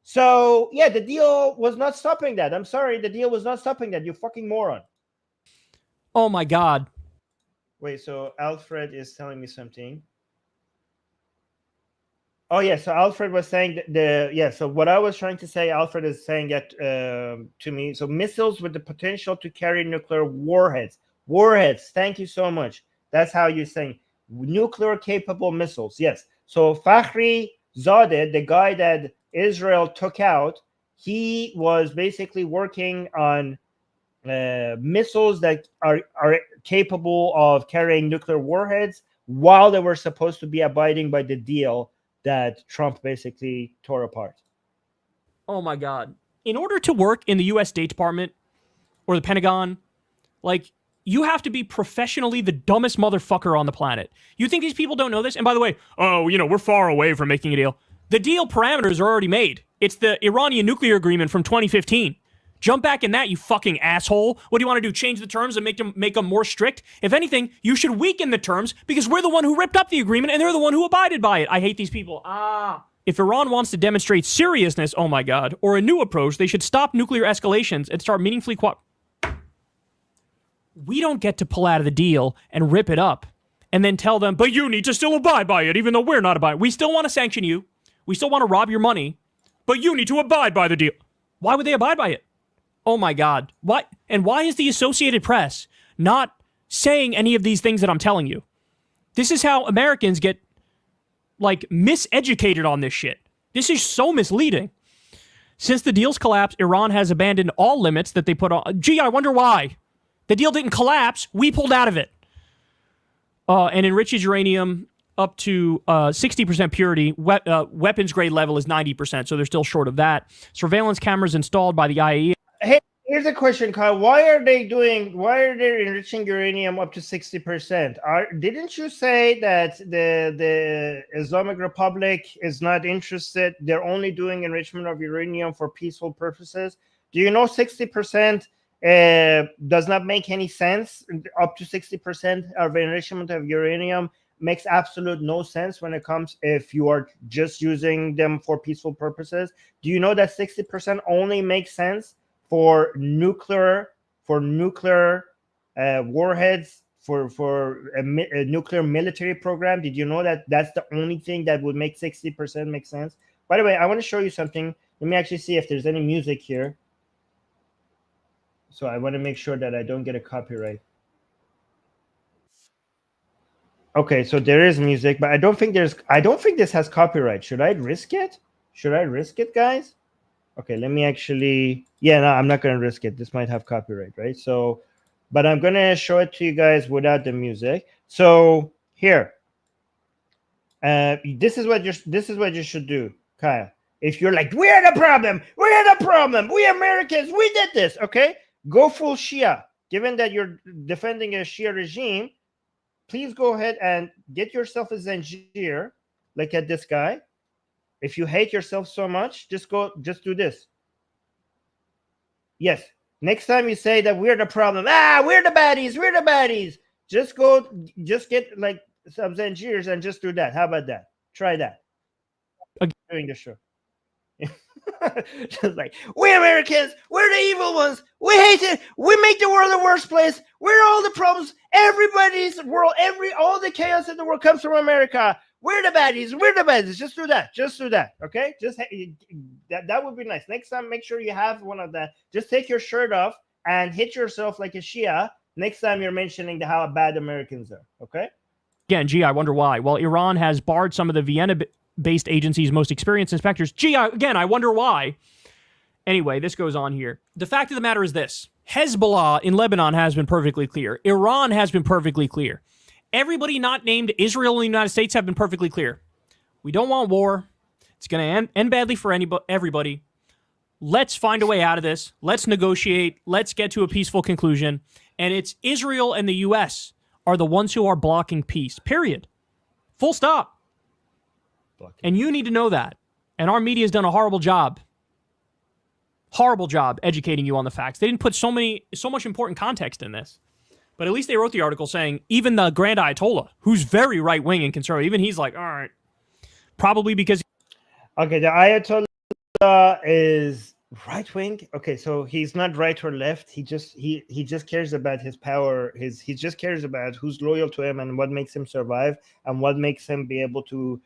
So yeah, the deal was not stopping that. I'm sorry, the deal was not stopping that. You fucking moron. Oh my God. Wait, so Alfred is telling me something. Oh yeah, so Alfred was saying so what I was trying to say, Alfred is saying that to me. So missiles with the potential to carry nuclear warheads. Thank you so much. That's how you're saying nuclear capable missiles. Yes. So Fakhrizadeh, the guy that Israel took out, he was basically working on missiles that are capable of carrying nuclear warheads while they were supposed to be abiding by the deal that Trump basically tore apart. Oh my God. In order to work in the US State Department or the Pentagon, like, you have to be professionally the dumbest motherfucker on the planet. You think these people don't know this? And by the way, we're far away from making a deal. The deal parameters are already made. It's the Iranian nuclear agreement from 2015. Jump back in that, you fucking asshole. What do you want to do? Change the terms and make them more strict? If anything, you should weaken the terms because we're the one who ripped up the agreement and they're the one who abided by it. I hate these people. If Iran wants to demonstrate seriousness, oh my God, or a new approach, they should stop nuclear escalations and start meaningfully We don't get to pull out of the deal and rip it up and then tell them, but you need to still abide by it, even though we're not abiding. We still want to sanction you. We still want to rob your money, but you need to abide by the deal. Why would they abide by it? Oh my God. What? And why is the Associated Press not saying any of these things that I'm telling you? This is how Americans get, like, miseducated on this shit. This is so misleading. Since the deal's collapse, Iran has abandoned all limits that they put on. Gee, I wonder why. The deal didn't collapse. We pulled out of it. And enriches uranium up to 60% purity. Weapons grade level is 90%, so they're still short of that. Surveillance cameras installed by the IAEA. Hey, here's a question, Kyle. Why are they enriching uranium up to 60%? Didn't you say that the Islamic Republic is not interested? They're only doing enrichment of uranium for peaceful purposes. Do you know 60% does not make any sense? Up to 60% of enrichment of uranium makes absolute no sense when it comes if you are just using them for peaceful purposes. Do you know that 60% only makes sense for nuclear warheads, for a nuclear military program? Did you know that that's the only thing that would make 60% make sense? By the way, I want to show you something. Let me actually see if there's any music here. So I want to make sure that I don't get a copyright. Okay, so there is music, but I don't think this has copyright. Should I risk it? Should I risk it, guys? Okay, let me actually, no, I'm not going to risk it. This might have copyright, right? So, but I'm going to show it to you guys without the music. So here, this is what you should do, Kyle. If you're like, we're the problem, we Americans, we did this, okay? Go full Shia. Given that you're defending a Shia regime, please go ahead and get yourself a Zanjir. Look at this guy. If you hate yourself so much, just do this. Yes. Next time you say that we're the problem, we're the baddies. Just get like some Zanjirs and just do that. How about that? Try that. Doing the show. Just like, we Americans, we're the evil ones. We hate it. We make the world the worst place. We're all the problems. Everybody's world, all the chaos in the world comes from America. We're the baddies. Just do that. Okay? That would be nice. Next time, make sure you have one of that. Just take your shirt off and hit yourself like a Shia next time you're mentioning how bad Americans are. Okay? Again, gee, I wonder why. Well, Iran has barred some of the Vienna-based agency's most experienced inspectors. Gee, I wonder why. Anyway, this goes on here. The fact of the matter is this. Hezbollah in Lebanon has been perfectly clear. Iran has been perfectly clear. Everybody not named Israel and the United States have been perfectly clear. We don't want war. It's going to end badly for everybody. Let's find a way out of this. Let's negotiate. Let's get to a peaceful conclusion. And it's Israel and the U.S. are the ones who are blocking peace. Period. Full stop. And you need to know that. And our media has done a horrible job educating you on the facts. They didn't put so much important context in this. But at least they wrote the article saying even the Grand Ayatollah, who's very right-wing and conservative, even he's like, all right, probably because... Okay, the Ayatollah is right-wing. Okay, so he's not right or left. He just cares about his power. He just cares about who's loyal to him and what makes him survive and what makes him be able to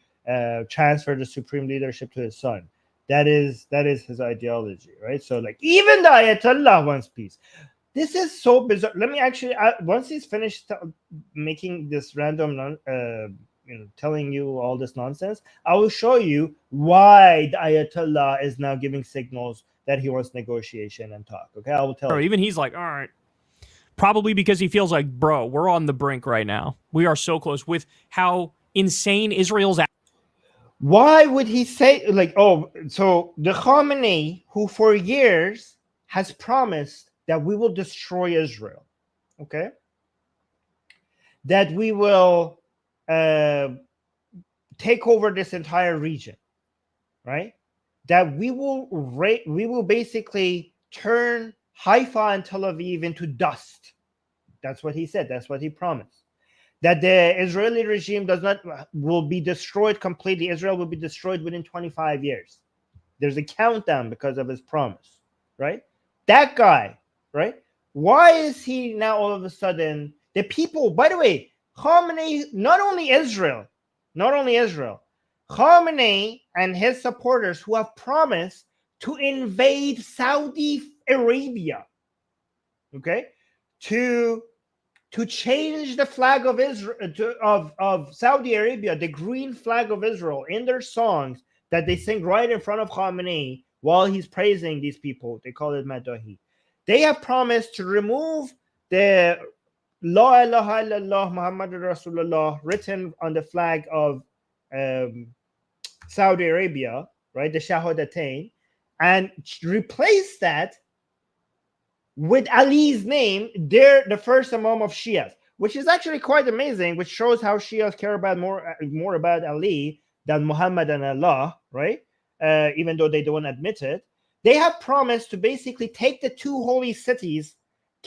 transfer the supreme leadership to his son. That is his ideology, right? So like even the Ayatollah wants peace. This is so bizarre. Let me actually, once he's finished making this random telling you all this nonsense. I will show you why the Ayatollah is now giving signals that he wants negotiation and talk. Okay, I will tell Or you. even he's like, all right. Probably because he feels like, bro, we're on the brink right now. We are so close with how insane Israel's. Why would he say so the Khamenei, who for years has promised that we will destroy Israel, okay, that we will take over this entire region, right? That we will basically turn Haifa and Tel Aviv into dust. That's what he said. That's what he promised. That the Israeli regime will be destroyed completely. Israel will be destroyed within 25 years. There's a countdown because of his promise, right? That guy, right? Why is he now all of a sudden the people? By the way, Khamenei, not only Israel, Khamenei and his supporters who have promised to invade Saudi Arabia, okay, to change the flag of Israel of Saudi Arabia, the green flag of Israel, in their songs that they sing right in front of Khamenei while he's praising these people. They call it Madahi. They have promised to remove the La ilaha illallah Muhammadur Rasulullah written on the flag of Saudi Arabia, right? The Shahadatain, and replace that with Ali's name. They're the first Imam of Shias, which is actually quite amazing, which shows how Shias care about more about Ali than Muhammad and Allah, right? Even though they don't admit it. They have promised to basically take the two holy cities,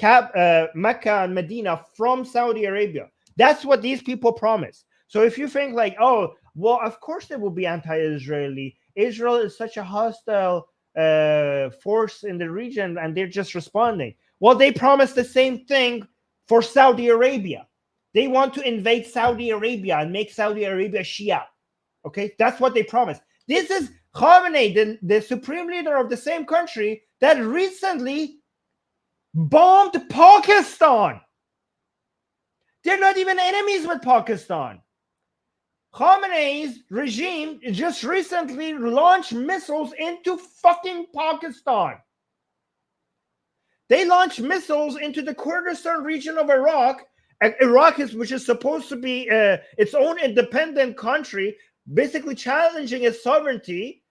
Mecca and Medina, from Saudi Arabia. That's what these people promise. So if you think like, oh, well, of course they will be anti-Israeli. Israel is such a hostile force in the region, and they're just responding. Well, they promised the same thing for Saudi Arabia. They want to invade Saudi Arabia and make Saudi Arabia Shia. Okay, that's what they promised. This is Khamenei, the supreme leader of the same country that recently bombed Pakistan. They're not even enemies with Pakistan. Khamenei's regime just recently launched missiles into fucking Pakistan. They launched missiles into the Kurdistan region of Iraq. Iraq which is supposed to be its own independent country, basically challenging its sovereignty.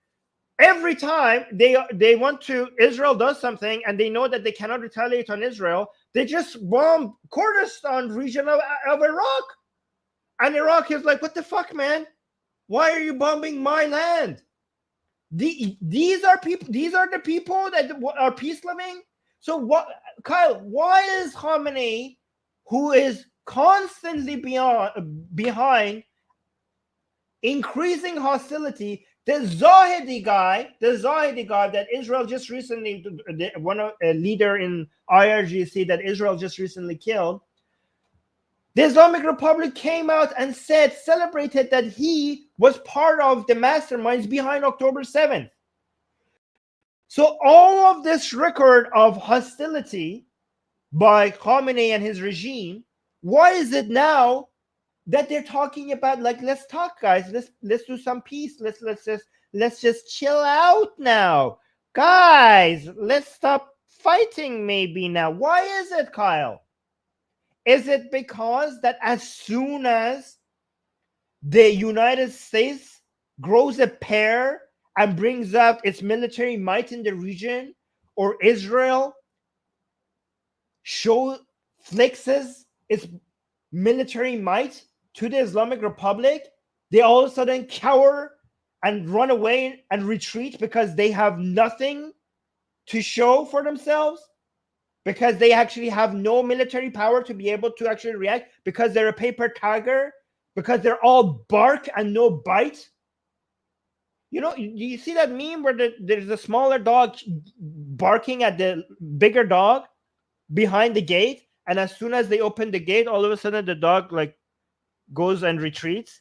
Every time they want to, Israel does something and they know that they cannot retaliate on Israel, they just bomb Kurdistan region of Iraq. And Iraq is like, what the fuck, man? Why are you bombing my land? These are the people that are peace loving. So what, Kyle? Why is Khamenei, who is constantly behind increasing hostility, the Zahedi guy that Israel just recently, a leader in IRGC that Israel just recently killed, the Islamic Republic came out and celebrated that he was part of the masterminds behind October 7th. So all of this record of hostility by Khamenei and his regime, why is it now that they're talking about, like, let's talk, guys, let's do some peace, let's just chill out now, guys, let's stop fighting maybe now? Why is it, Kyle? Is it because that as soon as the United States grows a pair and brings up its military might in the region, or Israel flexes its military might to the Islamic Republic, they all of a sudden cower and run away and retreat because they have nothing to show for themselves? Because they actually have no military power to be able to actually react, because they're a paper tiger, because they're all bark and no bite? You know, you see that meme where there's a smaller dog barking at the bigger dog behind the gate, and as soon as they open the gate, all of a sudden the dog like goes and retreats.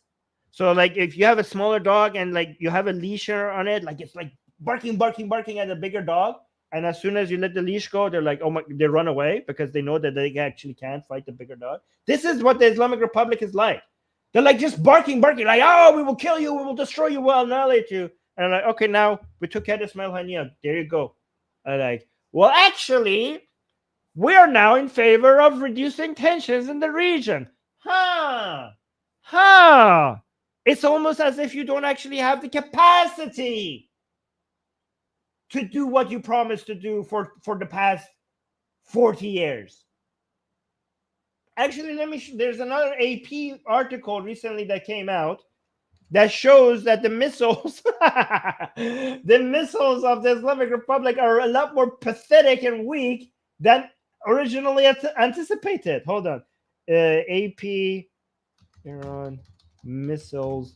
So like if you have a smaller dog and like you have a leash on it, like it's like barking at the bigger dog. And as soon as you let the leash go, they're like, they run away because they know that they actually can't fight the bigger dog. This is what the Islamic Republic is like. They're like just barking, like, oh, we will kill you, we will destroy you, we'll annihilate you. And I'm like, okay, now we took out Ismail Haniyeh. There you go. I'm like, well, actually, we are now in favor of reducing tensions in the region. It's almost as if you don't actually have the capacity to do what you promised to do for the past 40 years. Actually, there's another AP article recently that came out that shows that the missiles, the missiles of the Islamic Republic are a lot more pathetic and weak than originally anticipated. Hold on. AP Iran missiles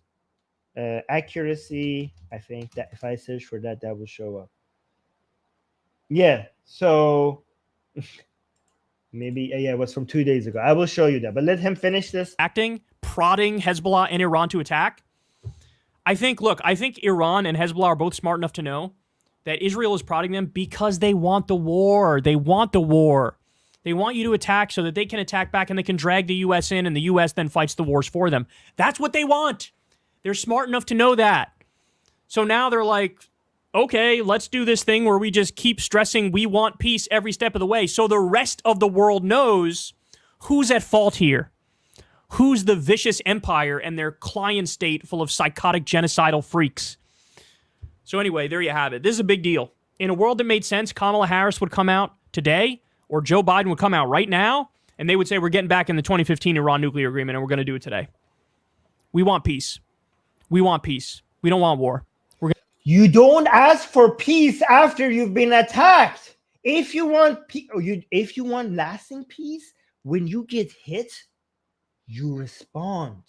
accuracy. I think that if I search for that, that will show up. Yeah. So maybe, yeah, it was from 2 days ago. I will show you that, but let him finish this. Prodding Hezbollah and Iran to attack. I think Iran and Hezbollah are both smart enough to know that Israel is prodding them because they want the war. They want the war. They want you to attack so that they can attack back and they can drag the U.S. in, and the U.S. then fights the wars for them. That's what they want. They're smart enough to know that. So now they're like, okay, let's do this thing where we just keep stressing we want peace every step of the way so the rest of the world knows who's at fault here. Who's the vicious empire and their client state full of psychotic genocidal freaks. So anyway, there you have it. This is a big deal. In a world that made sense, Kamala Harris would come out today, or Joe Biden would come out right now, and they would say we're getting back in the 2015 Iran nuclear agreement, and we're going to do it today. We want peace. We want peace. We don't want war. You don't ask for peace after you've been attacked. If you want if you want lasting peace, when you get hit, you respond.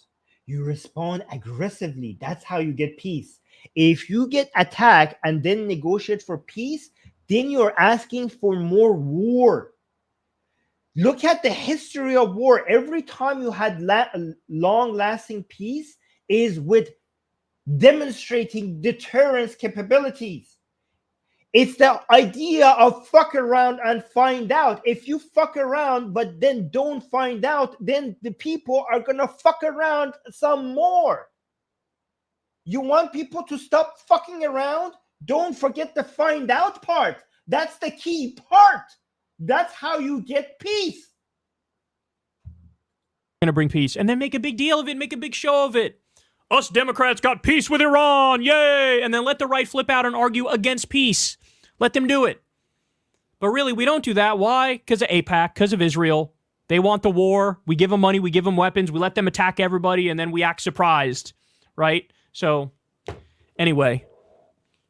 You respond aggressively. That's how you get peace. If you get attacked and then negotiate for peace, then you're asking for more war. Look at the history of war. Every time you had long-lasting peace is with demonstrating deterrence capabilities. It's the idea of fuck around and find out. If you fuck around but then don't find out, then the people are gonna fuck around some more. You want people to stop fucking around? Don't forget the find out part. That's the key part. That's how you get peace. Gonna bring peace and then make a big deal of it, make a big show of it. Us Democrats got peace with Iran, yay! And then let the right flip out and argue against peace. Let them do it. But really, we don't do that. Why? Because of AIPAC, because of Israel. They want the war. We give them money, we give them weapons, we let them attack everybody, and then we act surprised, right? So, anyway,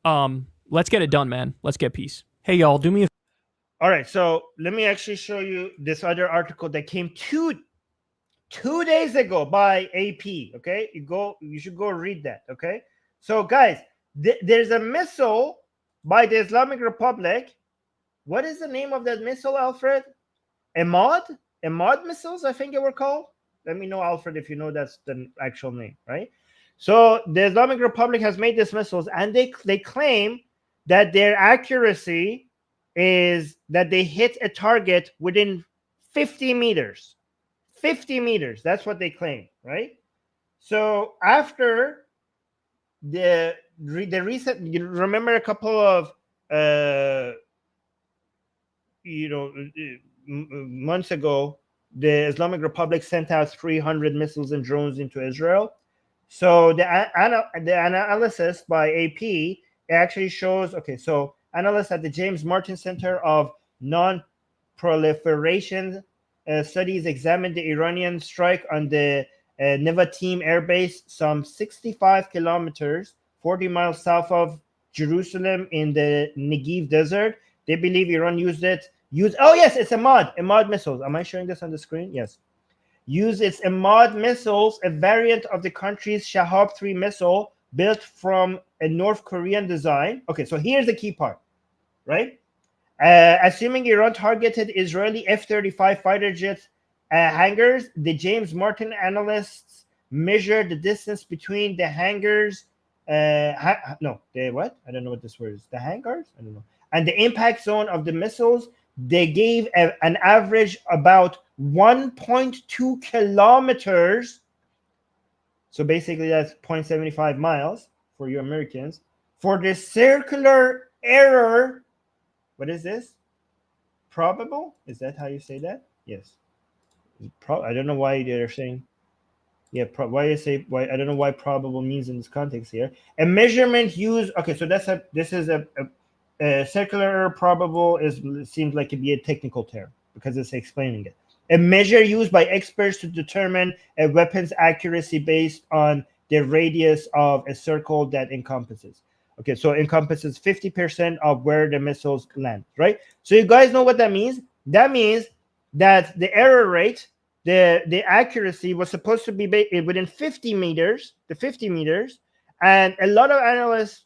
let's get it done, man. Let's get peace. Hey, y'all, do me a... All right, so let me actually show you this other article that came two days ago by AP, okay? You should go read that, okay? So, guys, there's a missile by the Islamic Republic. What is the name of that missile, Alfred? Emad missiles, I think it were called. Let me know, Alfred, if you know that's the actual name, right? So the Islamic Republic has made these missiles, and they claim that their accuracy is that they hit a target within 50 meters. 50 meters, that's what they claim, right? So after the recent, you remember a couple of months ago, the Islamic Republic sent out 300 missiles and drones into Israel. So the analysis by AP actually shows, okay, so analysts at the James Martin Center of Non-Proliferation Studies examined the Iranian strike on the Nevatim Air Base, some 65 kilometers, 40 miles south of Jerusalem in the Negev Desert. They believe Iran used oh yes, it's Emad missiles. Am I showing this on the screen? Yes. Used its Emad missiles, a variant of the country's Shahab-3 missile built from a North Korean design. Okay, so here's the key part, right? Assuming Iran targeted Israeli F-35 fighter jet hangars, the James Martin analysts measured the distance between the hangars. I don't know what this word is. The hangars? I don't know. And the impact zone of the missiles. They gave an average about 1.2 kilometers So basically that's 0.75 miles for you Americans. For the circular error, what is this? Probable? Is that how you say that? Yes. I don't know why they're saying. Yeah, why you say why? I don't know why probable means in this context here. A measurement used. Okay, so this is a circular error. Probable seems like it'd be a technical term because it's explaining it. A measure used by experts to determine a weapon's accuracy based on the radius of a circle that encompasses. Okay, so encompasses 50% of where the missiles land, right? So you guys know what that means? That means that the error rate, the accuracy was supposed to be within 50 meters, the 50 meters, and a lot of analysts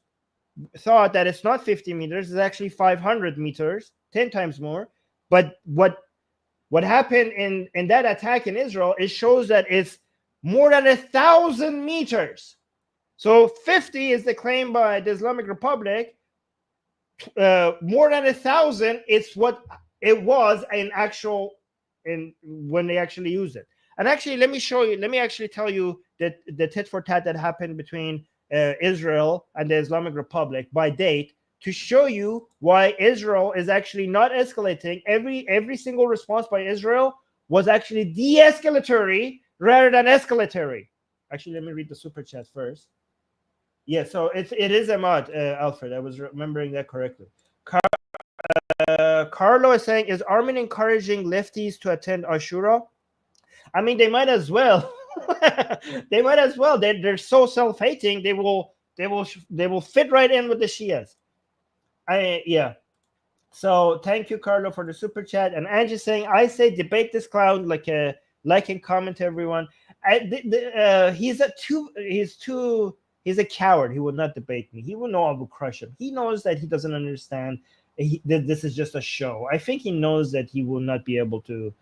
thought that it's not 50 meters, it's actually 500 meters, 10 times more. But what happened in that attack in Israel, it shows that it's more than 1,000 meters. So 50 is the claim by the Islamic Republic. More than 1,000, it's what it was in actual when they actually used it. And actually, let me show you. Let me actually tell you that the tit for tat that happened between Israel and the Islamic Republic by date to show you why Israel is actually not escalating. Every single response by Israel was actually de-escalatory rather than escalatory. Actually, let me read the super chat first. Yeah, so it is a mod, Alfred. I was remembering that correctly. Carlo is saying, is Armin encouraging lefties to attend Ashura? I mean, they might as well. They might as well. They're so self-hating. They will fit right in with the Shias. Yeah. So thank you, Carlo, for the super chat. And Angie saying, I say debate this clown, like and comment to everyone. He's a coward. He will not debate me. He will know I will crush him. He knows that he doesn't understand that this is just a show. I think he knows that he will not be able to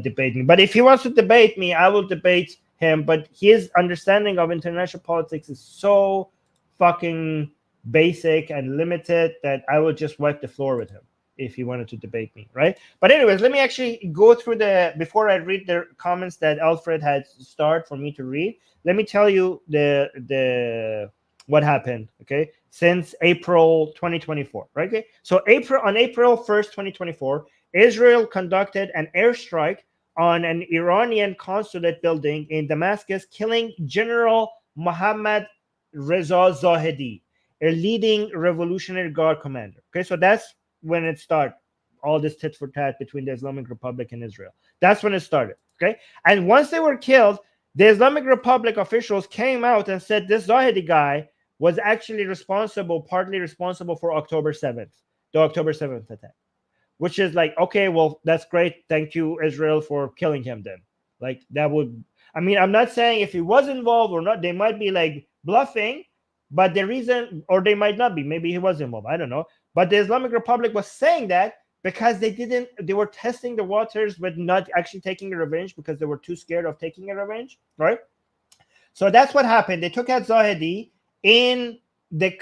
debate me. But if he wants to debate me, I will debate him. But his understanding of international politics is so fucking basic and limited that I would just wipe the floor with him if he wanted to debate me, right? But anyways, let me actually go through before I read the comments that Alfred had started for me to read. Let me tell you the what happened, okay, since April 2024, right? Okay, so on April 1st, 2024, Israel conducted an airstrike on an Iranian consulate building in Damascus, killing General Mohammad Reza Zahedi, a leading Revolutionary Guard commander. Okay, so that's when it started, all this tit for tat between the Islamic Republic and Israel. That's when it started. Okay, and once they were killed, the Islamic Republic officials came out and said this Zahedi guy was actually partly responsible for the October 7th attack, which is like, okay, well, that's great. Thank you, Israel, for killing him then. Like, that would, I mean, I'm not saying if he was involved or not, they might be like bluffing, but the reason, or they might not be, maybe he was involved, I don't know. But the Islamic Republic was saying that because they were testing the waters with not actually taking a revenge because they were too scared of taking a revenge, right? So that's what happened. They took out Zahedi in the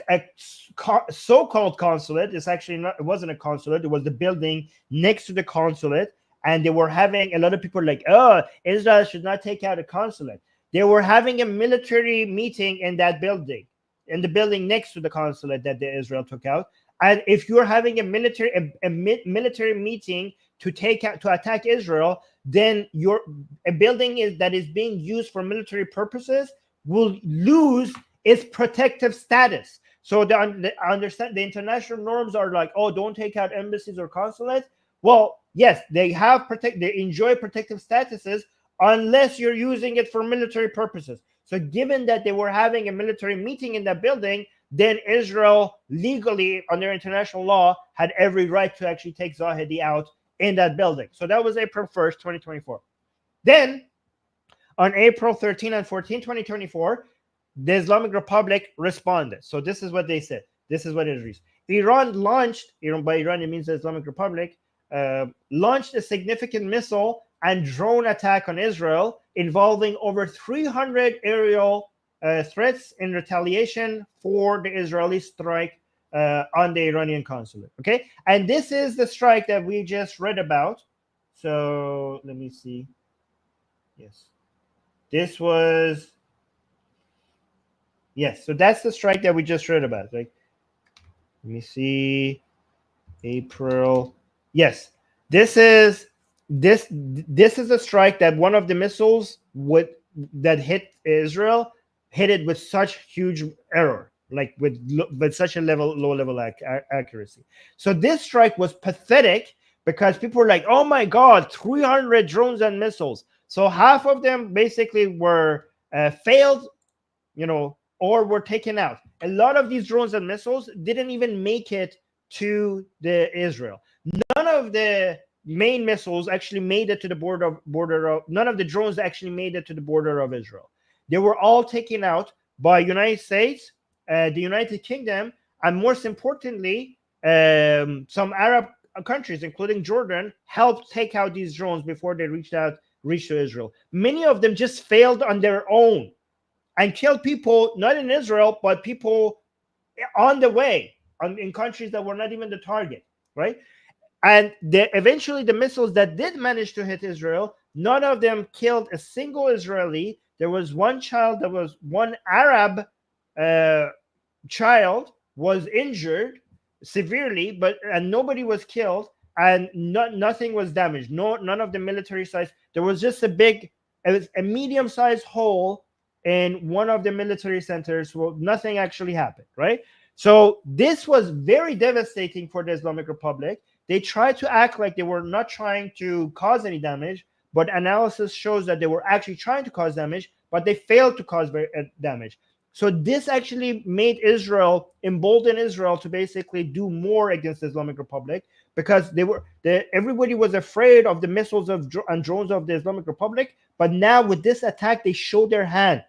so-called consulate. It's actually not, it wasn't a consulate. It was the building next to the consulate. And they were having, a lot of people like, oh, Israel should not take out a consulate. They were having a military meeting in that building, in the building next to the consulate that Israel took out. And if you're having a military meeting to attack Israel, then a building that is being used for military purposes will lose its protective status. So the international norms are like, oh, don't take out embassies or consulates. Well, yes, they enjoy protective statuses unless you're using it for military purposes. So given that they were having a military meeting in that building, then Israel legally, under international law, had every right to actually take Zahedi out in that building. So that was April 1st, 2024. Then, on April 13 and 14, 2024, the Islamic Republic responded. So this is what they said. This is what it reads. Iran, by Iran it means the Islamic Republic, launched a significant missile and drone attack on Israel involving over 300 aerial threats in retaliation for the Israeli strike on the Iranian consulate. Okay, and this is the strike that we just read about. So let me see. Yes, this was Yes, so that's the strike that we just read about. Like, let me see, April. Yes, this is this is a strike that one of the missiles that hit Israel hit it with such huge error, like with such a low level accuracy. So this strike was pathetic because people were like, "Oh my God, 300 drones and missiles." So half of them basically were failed, or were taken out. A lot of these drones and missiles didn't even make it to the Israel. None of the main missiles actually made it to the border of none of the drones actually made it to the border of Israel. They were all taken out by United States, the United Kingdom, and most importantly, some Arab countries, including Jordan, helped take out these drones before they reached to Israel. Many of them just failed on their own and killed people, not in Israel, but people on the way in countries that were not even the target, right? And eventually, the missiles that did manage to hit Israel, none of them killed a single Israeli. There was one Arab child was injured severely, and nobody was killed, and nothing was damaged. None of the military sites. There was just a medium-sized hole in one of the military centers. Well, nothing actually happened, right? So this was very devastating for the Islamic Republic. They tried to act like they were not trying to cause any damage, but analysis shows that they were actually trying to cause damage, but they failed to cause damage. So this actually made embolden Israel to basically do more against the Islamic Republic, because everybody was afraid of the missiles and drones of the Islamic Republic. But now with this attack, they showed their hand.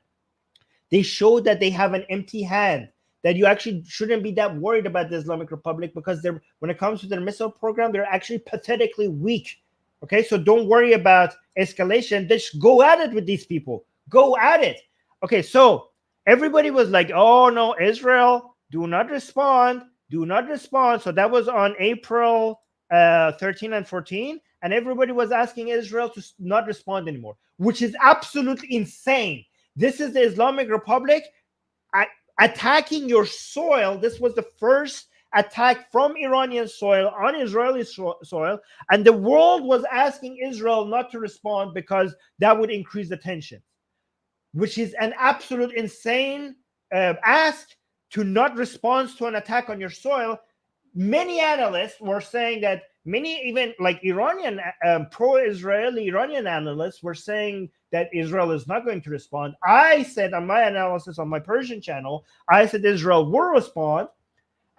They showed that they have an empty hand, that you actually shouldn't be that worried about the Islamic Republic, because when it comes to their missile program, they're actually pathetically weak. Okay, so don't worry about escalation. Just go at it with these people. Go at it. Okay, so everybody was like, oh no, Israel, do not respond. Do not respond. So that was on April 13 and 14. And everybody was asking Israel to not respond anymore, which is absolutely insane. This is the Islamic Republic attacking your soil. This was the first attack from Iranian soil on Israeli soil. And the world was asking Israel not to respond because that would increase the tension, which is an absolute insane ask, to not respond to an attack on your soil. Many analysts were saying that, even like Iranian pro-Israeli Iranian analysts were saying that Israel is not going to respond. I said on my analysis on my Persian channel, I said Israel will respond,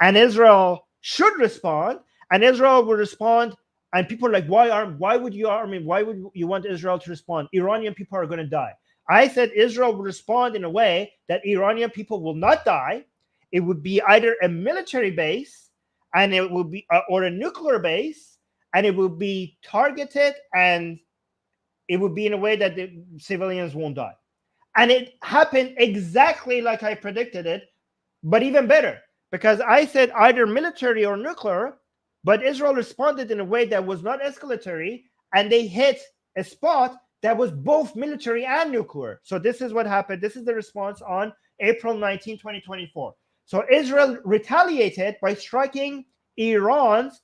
and Israel should respond, and Israel will respond. And people are like, why would you want Israel to respond? Iranian people are going to die. I said Israel will respond in a way that Iranian people will not die. It would be either a military base, and it will be or a nuclear base, and it will be targeted, and it would be in a way that the civilians won't die. And it happened exactly like I predicted it, but even better, because I said either military or nuclear, but Israel responded in a way that was not escalatory, and they hit a spot that was both military and nuclear. So this is what happened. This is the response on April 19, 2024. So Israel retaliated by striking Iran's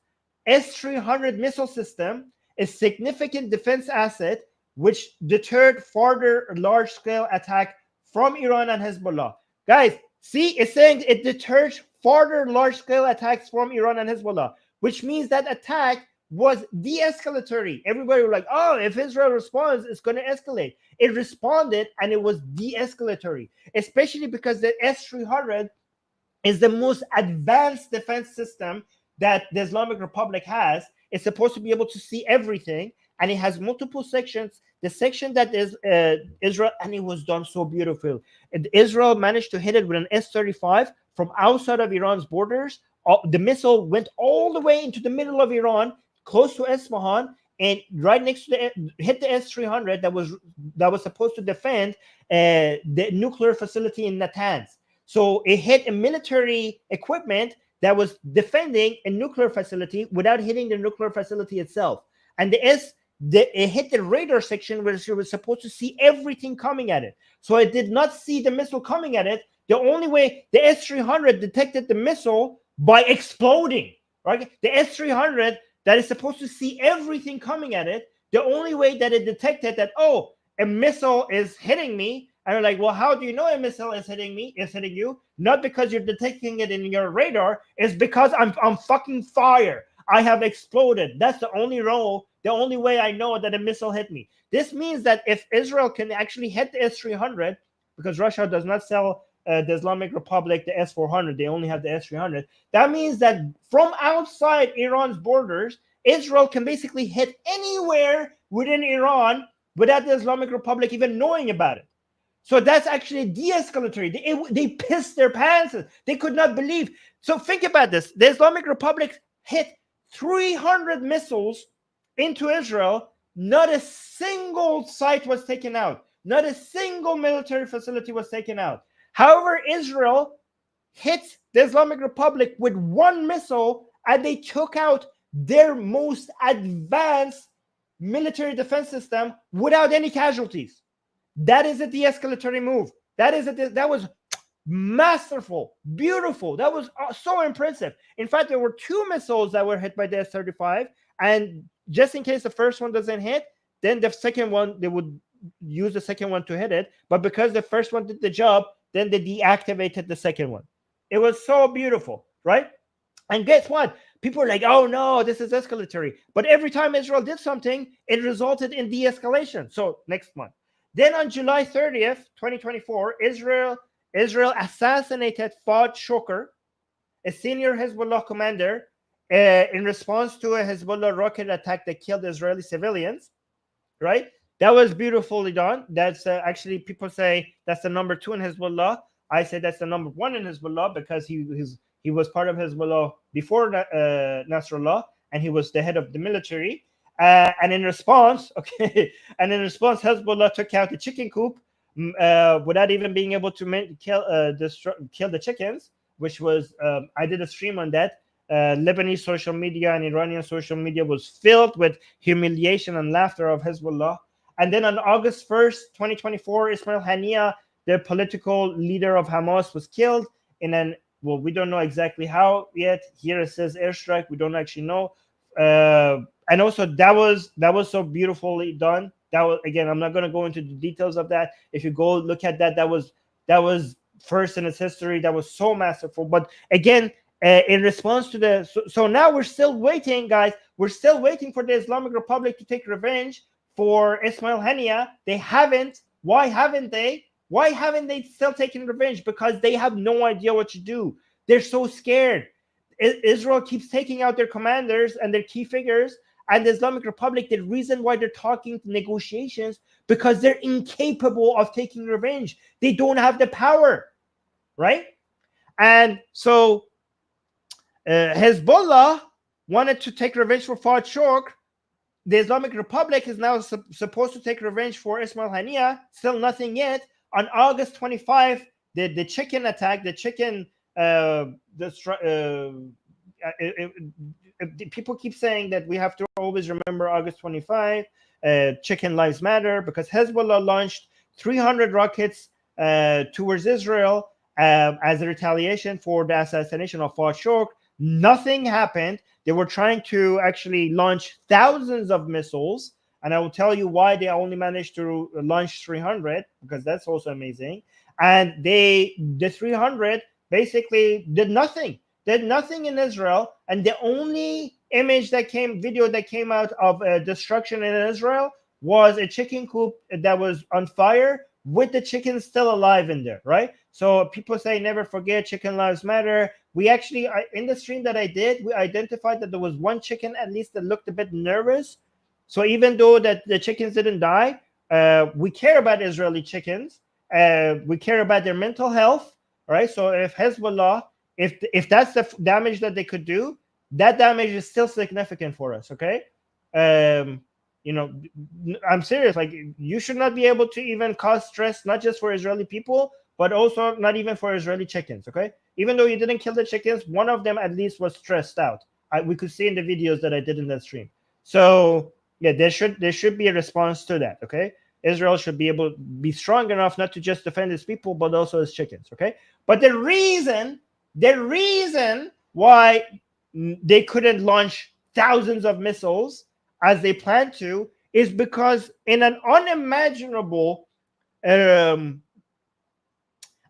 S-300 missile system, a significant defense asset, which deterred further large-scale attack from Iran and Hezbollah. Guys, see, it's saying it deters further large-scale attacks from Iran and Hezbollah, which means that attack was de-escalatory. Everybody was like, oh, if Israel responds, it's going to escalate. It responded, and it was de-escalatory, especially because the S-300 is the most advanced defense system that the Islamic Republic has. It's supposed to be able to see everything, and it has multiple sections. The section that is Israel, and it was done so beautiful. Israel managed to hit it with an S-35 from outside of Iran's borders. The missile went all the way into the middle of Iran, close to Isfahan, and right next to hit the S-300 that was supposed to defend the nuclear facility in Natanz. So it hit a military equipment that was defending a nuclear facility without hitting the nuclear facility itself. And it hit the radar section where it was supposed to see everything coming at it. So it did not see the missile coming at it, The only way the S-300 detected the missile by exploding, right? The S-300 that is supposed to see everything coming at it, the only way that it detected that, oh, a missile is hitting me, and you're like, well, how do you know a missile is hitting me, is hitting you? Not because you're detecting it in your radar, it's because I'm fucking fire. I have exploded. That's the only role, the only way I know that a missile hit me. This means that if Israel can actually hit the S-300, because Russia does not sell the Islamic Republic the S-400, they only have the S-300. That means that from outside Iran's borders, Israel can basically hit anywhere within Iran without the Islamic Republic even knowing about it. So that's actually de-escalatory. They pissed their pants. They could not believe. So think about this. The Islamic Republic hit 300 missiles into Israel. Not a single site was taken out. Not a single military facility was taken out. However, Israel hit the Islamic Republic with one missile, and they took out their most advanced military defense system without any casualties. That is a de-escalatory move. That was masterful, beautiful. That was so impressive. In fact, there were two missiles that were hit by the S-35, and just in case the first one doesn't hit, then the second one, they would use the second one to hit it. But because the first one did the job, then they deactivated the second one. It was so beautiful, right? And guess what? People are like, oh no, this is escalatory. But every time Israel did something, it resulted in de-escalation. So next month. Then on July 30th, 2024, Israel assassinated Fouad Shoker, a senior Hezbollah commander, in response to a Hezbollah rocket attack that killed Israeli civilians, right? That was beautifully done. That's actually, people say that's the number 2 in Hezbollah. I say that's the number 1 in Hezbollah because he was part of Hezbollah before Nasrallah, and he was the head of the military. And in response, Hezbollah took out the chicken coop without even being able to kill the chickens, which was, I did a stream on that. Lebanese social media and Iranian social media was filled with humiliation and laughter of Hezbollah. And then on August 1st, 2024, Ismail Haniyeh, the political leader of Hamas, was killed in an, well, we don't know exactly how yet. Here it says airstrike. We don't actually know. And also that was so beautifully done. That was, again, I'm not going to go into the details of that. If you go look at that, that was first in its history. That was so masterful. But again, in response to the, so now we're still waiting, guys. We're still waiting for the Islamic Republic to take revenge for Ismail Haniyeh. They haven't. Why haven't they? Why haven't they still taken revenge? Because they have no idea what to do. They're so scared. Israel keeps taking out their commanders and their key figures, and the Islamic Republic, the reason why they're talking to negotiations, because they're incapable of taking revenge. They don't have the power, right? And so Hezbollah wanted to take revenge for Fouad Shoker. The Islamic Republic is now supposed to take revenge for Ismail Haniyeh. Still nothing yet. On August 25, the chicken attack, the chicken, people keep saying that we have to always remember August 25, chicken lives matter, because Hezbollah launched 300 rockets towards Israel as a retaliation for the assassination of Fouad Shoker. Nothing happened. They were trying to actually launch thousands of missiles, and I will tell you why they only managed to launch 300, because that's also amazing. And the 300 basically did nothing in Israel. And the only video that came out of destruction in Israel was a chicken coop that was on fire with the chickens still alive in there, right? So people say never forget, chicken lives matter. We actually, in the stream that I did, we identified that there was one chicken at least that looked a bit nervous. So even though that the chickens didn't die, we care about Israeli chickens. We care about their mental health, right? So if Hezbollah, if that's the damage that they could do, that damage is still significant for us, okay? I'm serious. Like, you should not be able to even cause stress, not just for Israeli people, but also not even for Israeli chickens, okay? Even though you didn't kill the chickens, one of them at least was stressed out. We could see in the videos that I did in that stream. So yeah, there should be a response to that, okay? Israel should be able to be strong enough not to just defend its people, but also its chickens. Okay, but the reason why they couldn't launch thousands of missiles as they planned to is because in an unimaginable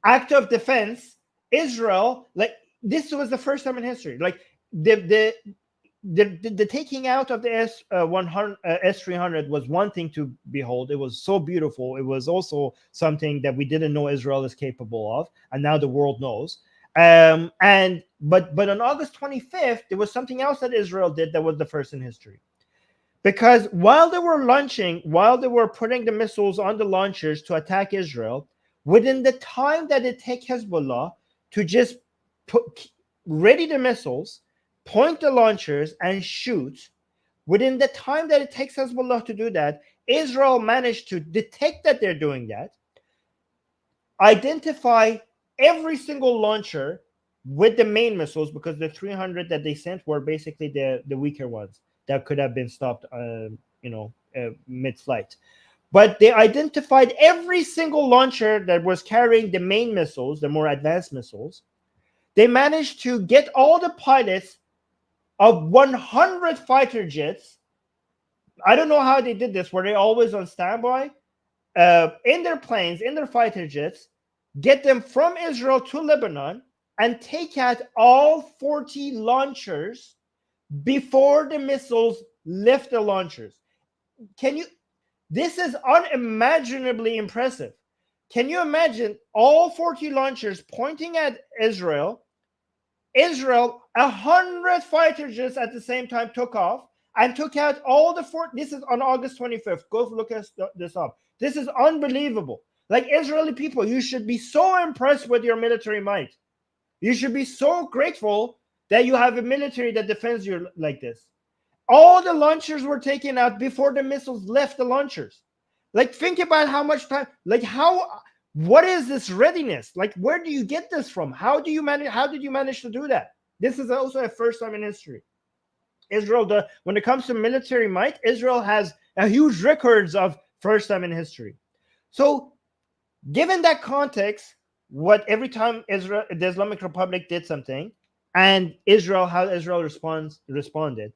act of defense, Israel, like this was the first time in history, like the taking out of the S-300 was one thing to behold. It was so beautiful. It was also something that we didn't know Israel is capable of, and now the world knows. But on August 25th, there was something else that Israel did that was the first in history. Because while they were putting the missiles on the launchers to attack Israel, within the time that it takes Hezbollah to just ready the missiles, point the launchers, and shoot, within the time that it takes Hezbollah to do that, Israel managed to detect that they're doing that, identify every single launcher with the main missiles, because the 300 that they sent were basically the weaker ones that could have been stopped mid-flight. But they identified every single launcher that was carrying the main missiles, the more advanced missiles. They managed to get all the pilots of 100 fighter jets. I don't know how they did this. Were they always on standby? In their planes, in their fighter jets, get them from Israel to Lebanon and take out all 40 launchers before the missiles left the launchers. This is unimaginably impressive. Can you imagine all 40 launchers pointing at Israel? 100 fighter jets at the same time took off and took out all the this is on August 25th. Go look this up. This is unbelievable. Like, Israeli people, you should be so impressed with your military might. You should be so grateful that you have a military that defends you like this. All the launchers were taken out before the missiles left the launchers. Like, think about how much time, what is this readiness? Like, where do you get this from? How did you manage to do that? This is also a first time in history. Israel, when it comes to military might, Israel has a huge records of first time in history. So, given that context, every time the Islamic Republic did something, and how Israel responded,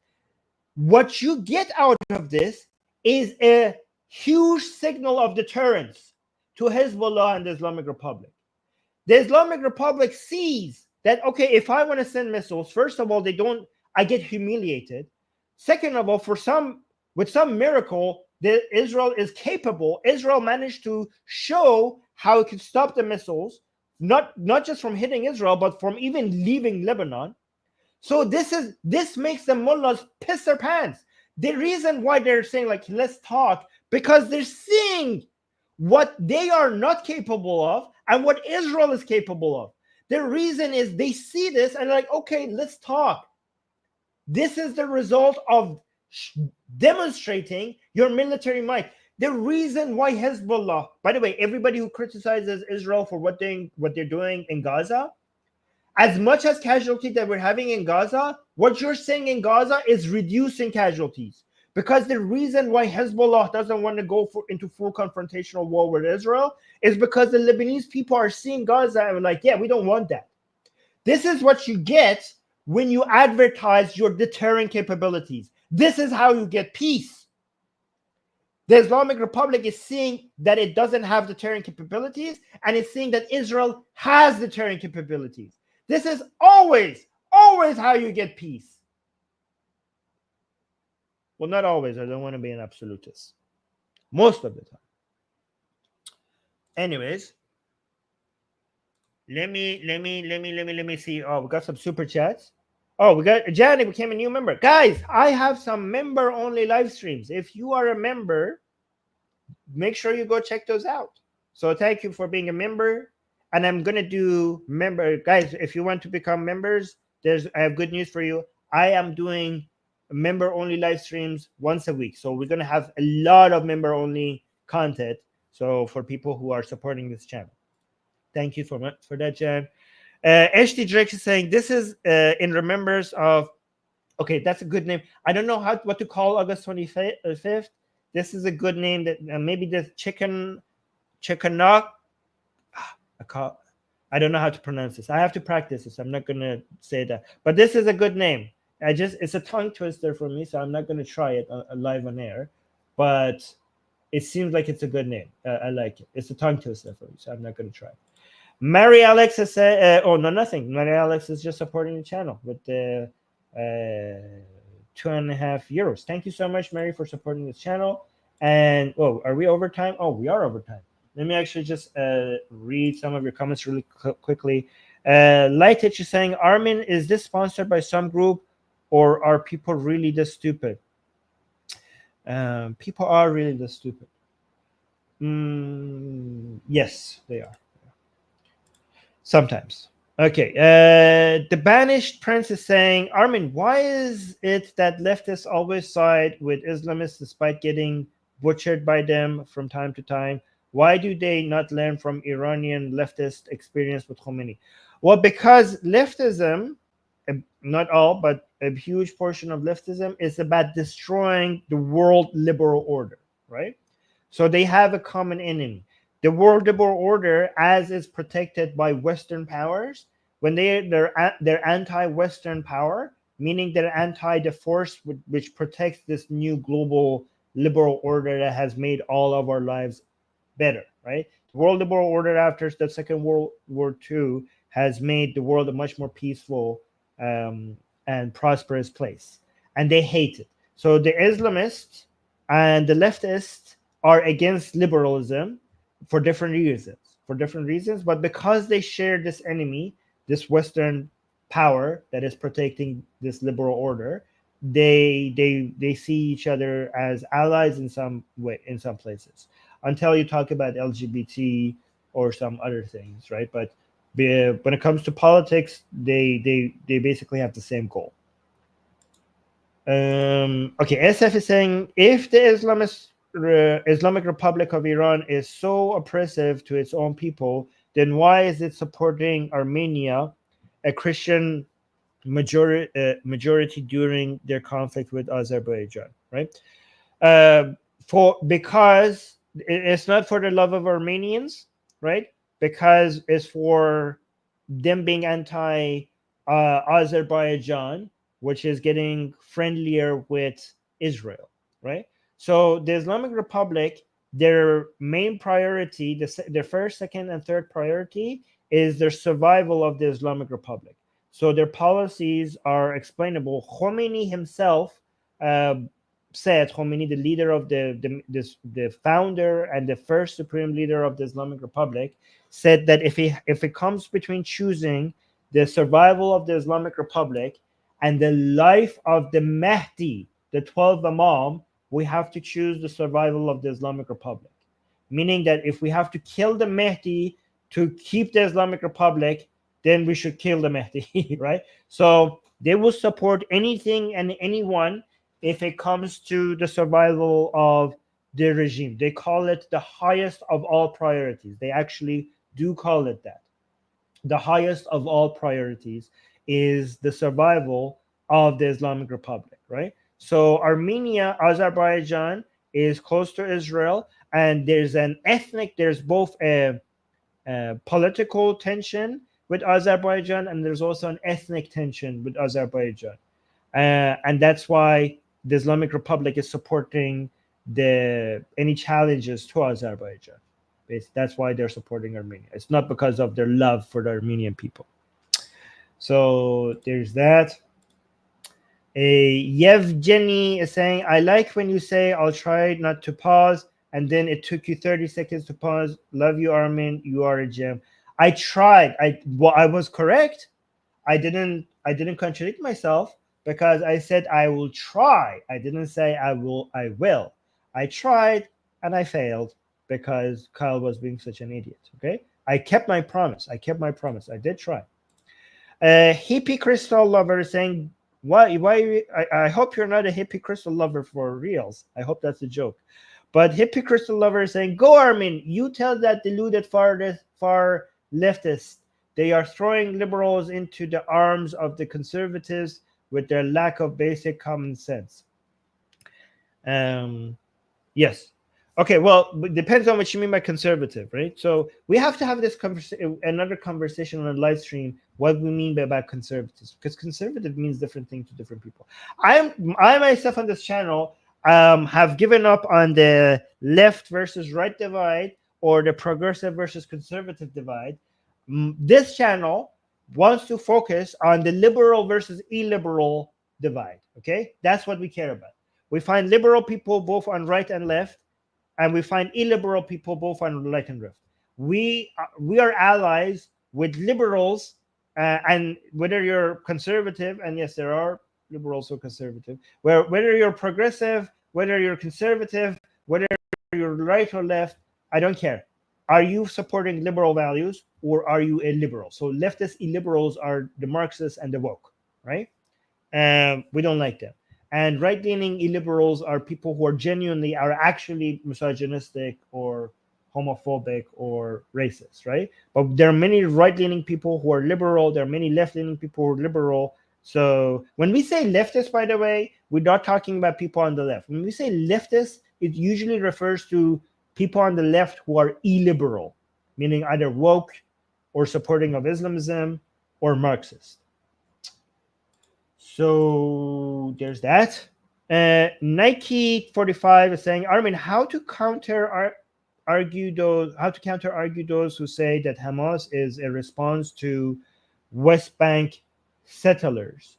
what you get out of this is a huge signal of deterrence to Hezbollah and the Islamic Republic. The Islamic Republic sees that, okay, if I want to send missiles, first of all, I get humiliated. Second of all, with some miracle, Israel is capable. Israel managed to show how it could stop the missiles, not just from hitting Israel, but from even leaving Lebanon. So this makes the mullahs piss their pants. The reason why they're saying, like, let's talk, because they're seeing what they are not capable of and what Israel is capable of. The reason is they see this and like, okay, let's talk. This is the result of demonstrating your military might. The reason why Hezbollah, by the way, everybody who criticizes Israel for what they're doing in Gaza, as much as casualty that we're having in Gaza, what you're saying in Gaza is reducing casualties. Because the reason why Hezbollah doesn't want to go into full confrontational war with Israel is because the Lebanese people are seeing Gaza and like, yeah, we don't want that. This is what you get when you advertise your deterring capabilities. This is how you get peace. The Islamic Republic is seeing that it doesn't have deterring capabilities, and it's seeing that Israel has deterring capabilities. This is always how you get peace. Well, not always. I don't want to be an absolutist. Most of the time. Anyways, let me see. Oh, we got some super chats. Oh, we got Janet became a new member. Guys, I have some member-only live streams. If you are a member, make sure you go check those out. So thank you for being a member. And I'm gonna do guys. If you want to become members, I have good news for you. I am doing member-only live streams once a week. So we're gonna have a lot of member-only content. So for people who are supporting this channel, thank you for that, Jan. HD Drake is saying this is in remembrance of. Okay, that's a good name. I don't know what to call August 25th. This is a good name. That maybe the chickenok. I don't know how to pronounce this. I have to practice this. I'm not gonna say that. But this is a good name. It's a tongue twister for me, so I'm not gonna try it live on air. But it seems like it's a good name. I like it. It's a tongue twister for me, so I'm not gonna try. Mary Alex has said, "Oh no, nothing." Mary Alex is just supporting the channel with the 2.5 euros. Thank you so much, Mary, for supporting this channel. And are we over time? Oh, we are over time. Let me actually just read some of your comments really quickly. Lightitch is saying, Armin, is this sponsored by some group, or are people really this stupid? People are really this stupid. Yes, they are. Sometimes. Okay. The Banished Prince is saying, Armin, why is it that leftists always side with Islamists despite getting butchered by them from time to time? Why do they not learn from Iranian leftist experience with Khomeini? Well, because leftism, not all, but a huge portion of leftism is about destroying the world liberal order, right? So they have a common enemy. The world liberal order, as is protected by Western powers, when they're anti-Western power, meaning they're anti the force which protects this new global liberal order that has made all of our lives better, right? The world liberal order after the Second World War II has made the world a much more peaceful and prosperous place, and they hate it. So the Islamists and the leftists are against liberalism for different reasons, but because they share this enemy, this Western power that is protecting this liberal order, they see each other as allies in some way, in some places, until you talk about LGBT or some other things, right? But when it comes to politics, they basically have the same goal. Okay, SF is saying, if the Islamic Republic of Iran is so oppressive to its own people, then why is it supporting Armenia, a Christian majority during their conflict with Azerbaijan, right? Because it's not for the love of Armenians, right? Because it's for them being anti Azerbaijan, which is getting friendlier with Israel, right? So the Islamic Republic, their main priority, their first, second, and third priority is their survival of the Islamic Republic. So their policies are explainable. Khomeini himself said, Khomeini, the leader of the founder and the first supreme leader of the Islamic Republic, said that if it comes between choosing the survival of the Islamic Republic and the life of the Mahdi, the 12th Imam, we have to choose the survival of the Islamic Republic. Meaning that if we have to kill the Mahdi to keep the Islamic Republic, then we should kill the Mahdi, right? So they will support anything and anyone if it comes to the survival of the regime. They call it the highest of all priorities. They actually do call it that. The highest of all priorities is the survival of the Islamic Republic, right? So Armenia, Azerbaijan is close to Israel, and there's both a political tension with Azerbaijan, and there's also an ethnic tension with Azerbaijan. And that's why the Islamic Republic is supporting any challenges to Azerbaijan. That's why they're supporting Armenia. It's not because of their love for the Armenian people. So there's that. Yevgeny is saying, I like when you say, I'll try not to pause, and then it took you 30 seconds to pause. Love you, Armin. You are a gem. I tried. I was correct. I didn't contradict myself, because I said I will try. I didn't say I will. I tried and I failed because Kyle was being such an idiot. Okay, I kept my promise. I did try. Hippie crystal lover is saying, why I hope you're not a hippie crystal lover for reals. I hope that's a joke. But hippie crystal lover is saying, go Armin, you tell that deluded far leftist they are throwing liberals into the arms of the conservatives with their lack of basic common sense. Yes. Okay. Well, it depends on what you mean by conservative, right? So we have to have this another conversation on a live stream. What we mean by conservatives, because conservative means different things to different people. I myself on this channel have given up on the left versus right divide or the progressive versus conservative divide. This channel wants to focus on the liberal versus illiberal divide. Okay, that's what we care about. We find liberal people both on right and left, and we find illiberal people both on right and left. We are allies with liberals, and whether you're conservative, and yes, there are liberals who are conservative. Whether you're progressive, whether you're conservative, whether you're right or left, I don't care. Are you supporting liberal values or are you a liberal? So leftist illiberals are the Marxists and the woke, right? We don't like them. And right-leaning illiberals are people who are actually misogynistic or homophobic or racist, right? But there are many right-leaning people who are liberal. There are many left-leaning people who are liberal. So when we say leftist, by the way, we're not talking about people on the left. When we say leftist, it usually refers to people on the left who are illiberal, meaning either woke or supporting of Islamism or Marxist. So there's that. Nike 45 is saying, Armin, how to counter argue those who say that Hamas is a response to West Bank settlers.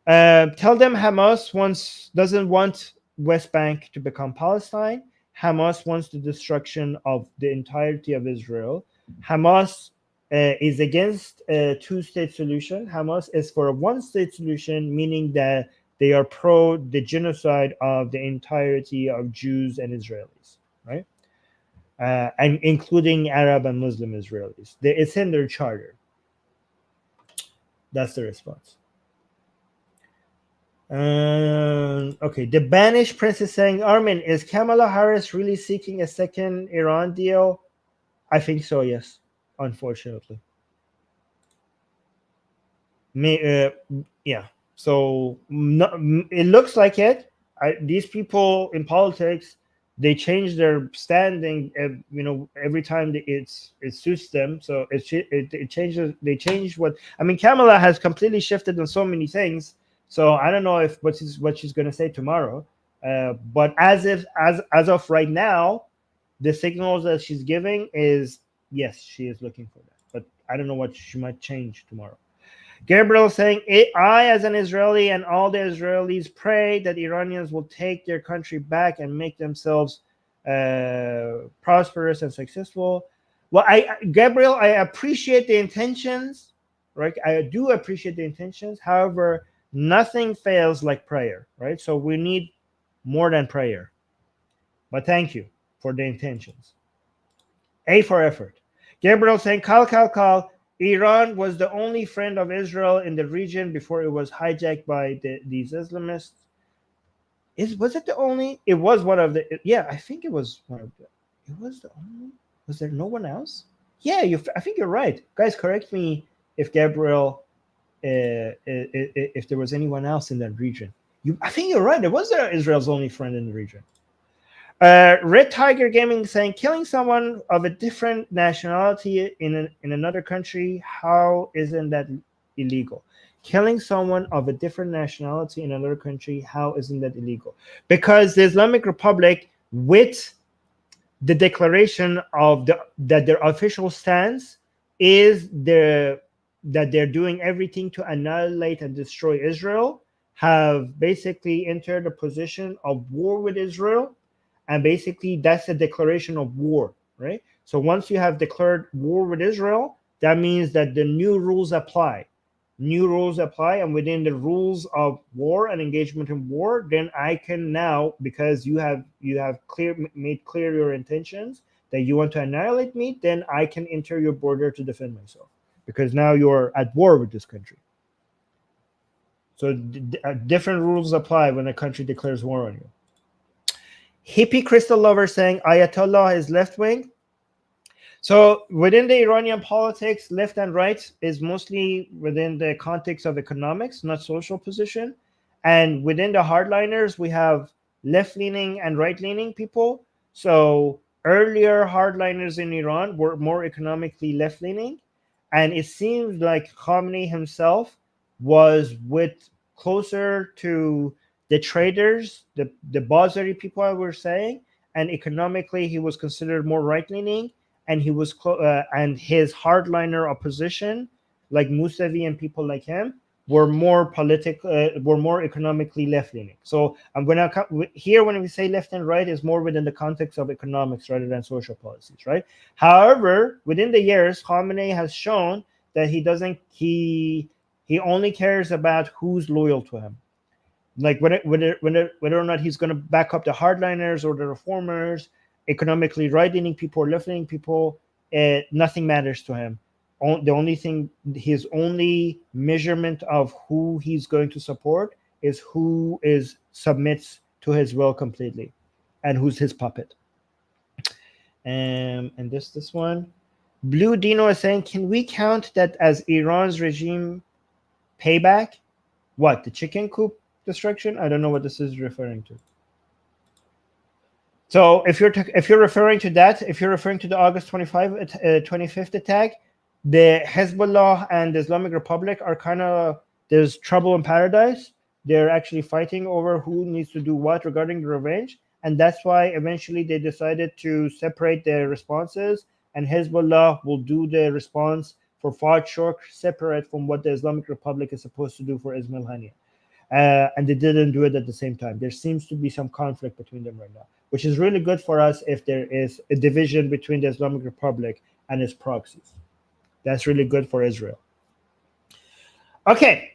Tell them Hamas doesn't want West Bank to become Palestine. Hamas wants the destruction of the entirety of Israel. Hamas is against a two-state solution. Hamas is for a one-state solution, meaning that they are pro the genocide of the entirety of Jews and Israelis, right? And including Arab and Muslim Israelis. It's in their charter. That's the response. Okay, the banished prince is saying, Armin, is Kamala Harris really seeking a second Iran deal? I think so, yes, unfortunately. Yeah, so it looks like it. These people in politics, they change their standing, every time it suits them. So it changes. They change what I mean. Kamala has completely shifted on so many things. So I don't know if what she's going to say tomorrow. But as of right now, the signals that she's giving is yes, she is looking for that. But I don't know what she might change tomorrow. Gabriel saying, I, as an Israeli, and all the Israelis pray that Iranians will take their country back and make themselves prosperous and successful. Well, Gabriel, I appreciate the intentions, right? I do appreciate the intentions. However, nothing fails like prayer, right? So we need more than prayer. But thank you for the intentions. A for effort. Gabriel saying, call. Iran was the only friend of Israel in the region before it was hijacked by these Islamists. Was it the only? It was one of the. Yeah, I think it was one of the. It was the only. Was there no one else? Yeah, I think you're right, guys. Correct me if Gabriel, if there was anyone else in that region. I think you're right. It was Israel's only friend in the region. Red Tiger Gaming saying, killing someone of a different nationality in another country, how isn't that illegal? Killing someone of a different nationality in another country, how isn't that illegal? Because the Islamic Republic, with the declaration of that their official stance is that they're doing everything to annihilate and destroy Israel, have basically entered a position of war with Israel. And basically, that's a declaration of war, right? So once you have declared war with Israel, that means that the new rules apply. New rules apply, and within the rules of war and engagement in war, then I can now, because you have made clear your intentions that you want to annihilate me, then I can enter your border to defend myself, because now you're at war with this country. So different rules apply when a country declares war on you. Hippie crystal lover saying Ayatollah is left wing. So within the Iranian politics, left and right is mostly within the context of economics, not social position. And within the hardliners, we have left-leaning and right-leaning people. So earlier hardliners in Iran were more economically left-leaning, and it seems like Khamenei himself was with closer to the traders, the Bazari people I were saying, and economically he was considered more right-leaning, and he was and his hardliner opposition, like Mousavi and people like him, were more were more economically left-leaning. So I'm gonna here when we say left and right is more within the context of economics rather than social policies, right? However, within the years, Khamenei has shown that he only cares about who's loyal to him, like whether or not he's going to back up the hardliners or the reformers, economically right-leaning people or left-leaning people. Nothing matters to him. The only thing, his only measurement of who he's going to support is who submits to his will completely, and who's his puppet. And this one, Blue Dino is saying, can we count that as Iran's regime payback? What, the chicken coop destruction? I don't know what this is referring to. So if you're referring to that, if you're referring to the August 25th attack, the Hezbollah and the Islamic Republic are kind of, there's trouble in paradise. They're actually fighting over who needs to do what regarding the revenge. And that's why eventually they decided to separate their responses, and Hezbollah will do the response for Fard Shork separate from what the Islamic Republic is supposed to do for Ismail Haniyeh. And they didn't do it at the same time. There seems to be some conflict between them right now, which is really good for us if there is a division between the Islamic Republic and its proxies. That's really good for Israel. Okay,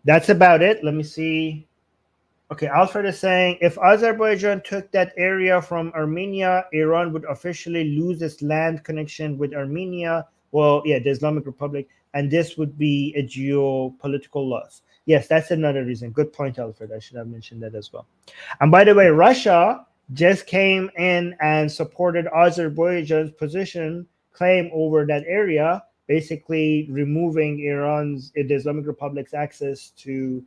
that's about it. Let me see. Okay, Alfred is saying, if Azerbaijan took that area from Armenia, Iran would officially lose its land connection with Armenia. Well, yeah, the Islamic Republic, and this would be a geopolitical loss. Yes, that's another reason. Good point, Alfred. I should have mentioned that as well. And by the way, Russia just came in and supported Azerbaijan's claim over that area, basically removing the Islamic Republic's access to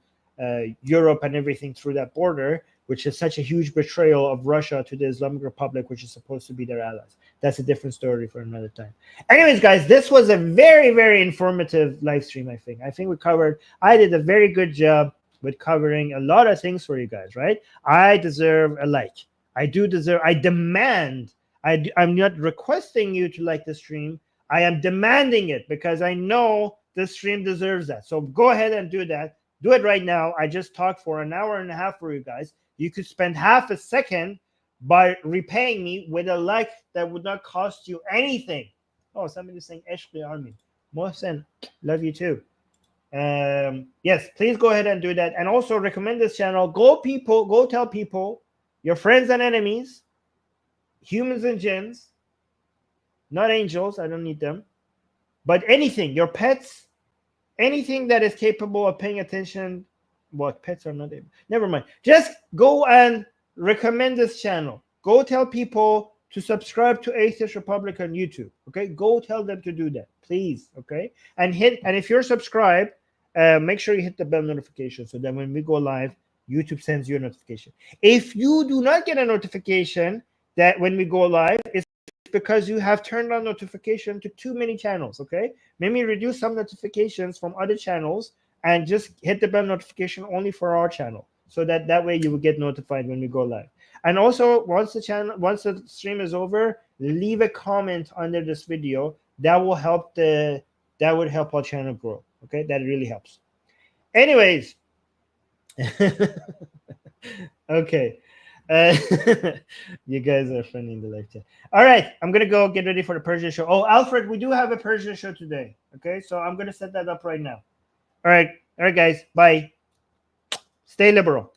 Europe and everything through that border, which is such a huge betrayal of Russia to the Islamic Republic, which is supposed to be their allies. That's a different story for another time. Anyways, guys, this was a very, very informative live stream, I think. I did a very good job with covering a lot of things for you guys, right? I deserve a like. I demand, I'm not requesting you to like the stream. I am demanding it because I know the stream deserves that. So go ahead and do that. Do it right now. I just talked for an hour and a half for you guys. You could spend half a second by repaying me with a like that would not cost you anything. Oh, somebody's saying Eshkli Army. Mohsen, love you too. Yes, please go ahead and do that. And also recommend this channel. Go tell people, your friends and enemies, humans and jinns, not angels, I don't need them, but anything, your pets, anything that is capable of paying attention. What, pets are not able? Never mind. Just go and recommend this channel. Go tell people to subscribe to Atheist Republic on YouTube. Okay, go tell them to do that, please. Okay, and if you're subscribed, make sure you hit the bell notification so that when we go live, YouTube sends you a notification. If you do not get a notification that when we go live, it's because you have turned on notification to too many channels. Okay, maybe reduce some notifications from other channels and just hit the bell notification only for our channel, so that way you will get notified when we go live. And also, once the stream is over, leave a comment under this video. That would help our channel grow. Okay, that really helps. Anyways, okay. You guys are funny in the live chat. All right, I'm gonna go get ready for the Persian show. Oh, Alfred, we do have a Persian show today. Okay, so I'm gonna set that up right now. All right, guys. Bye. Stay liberal.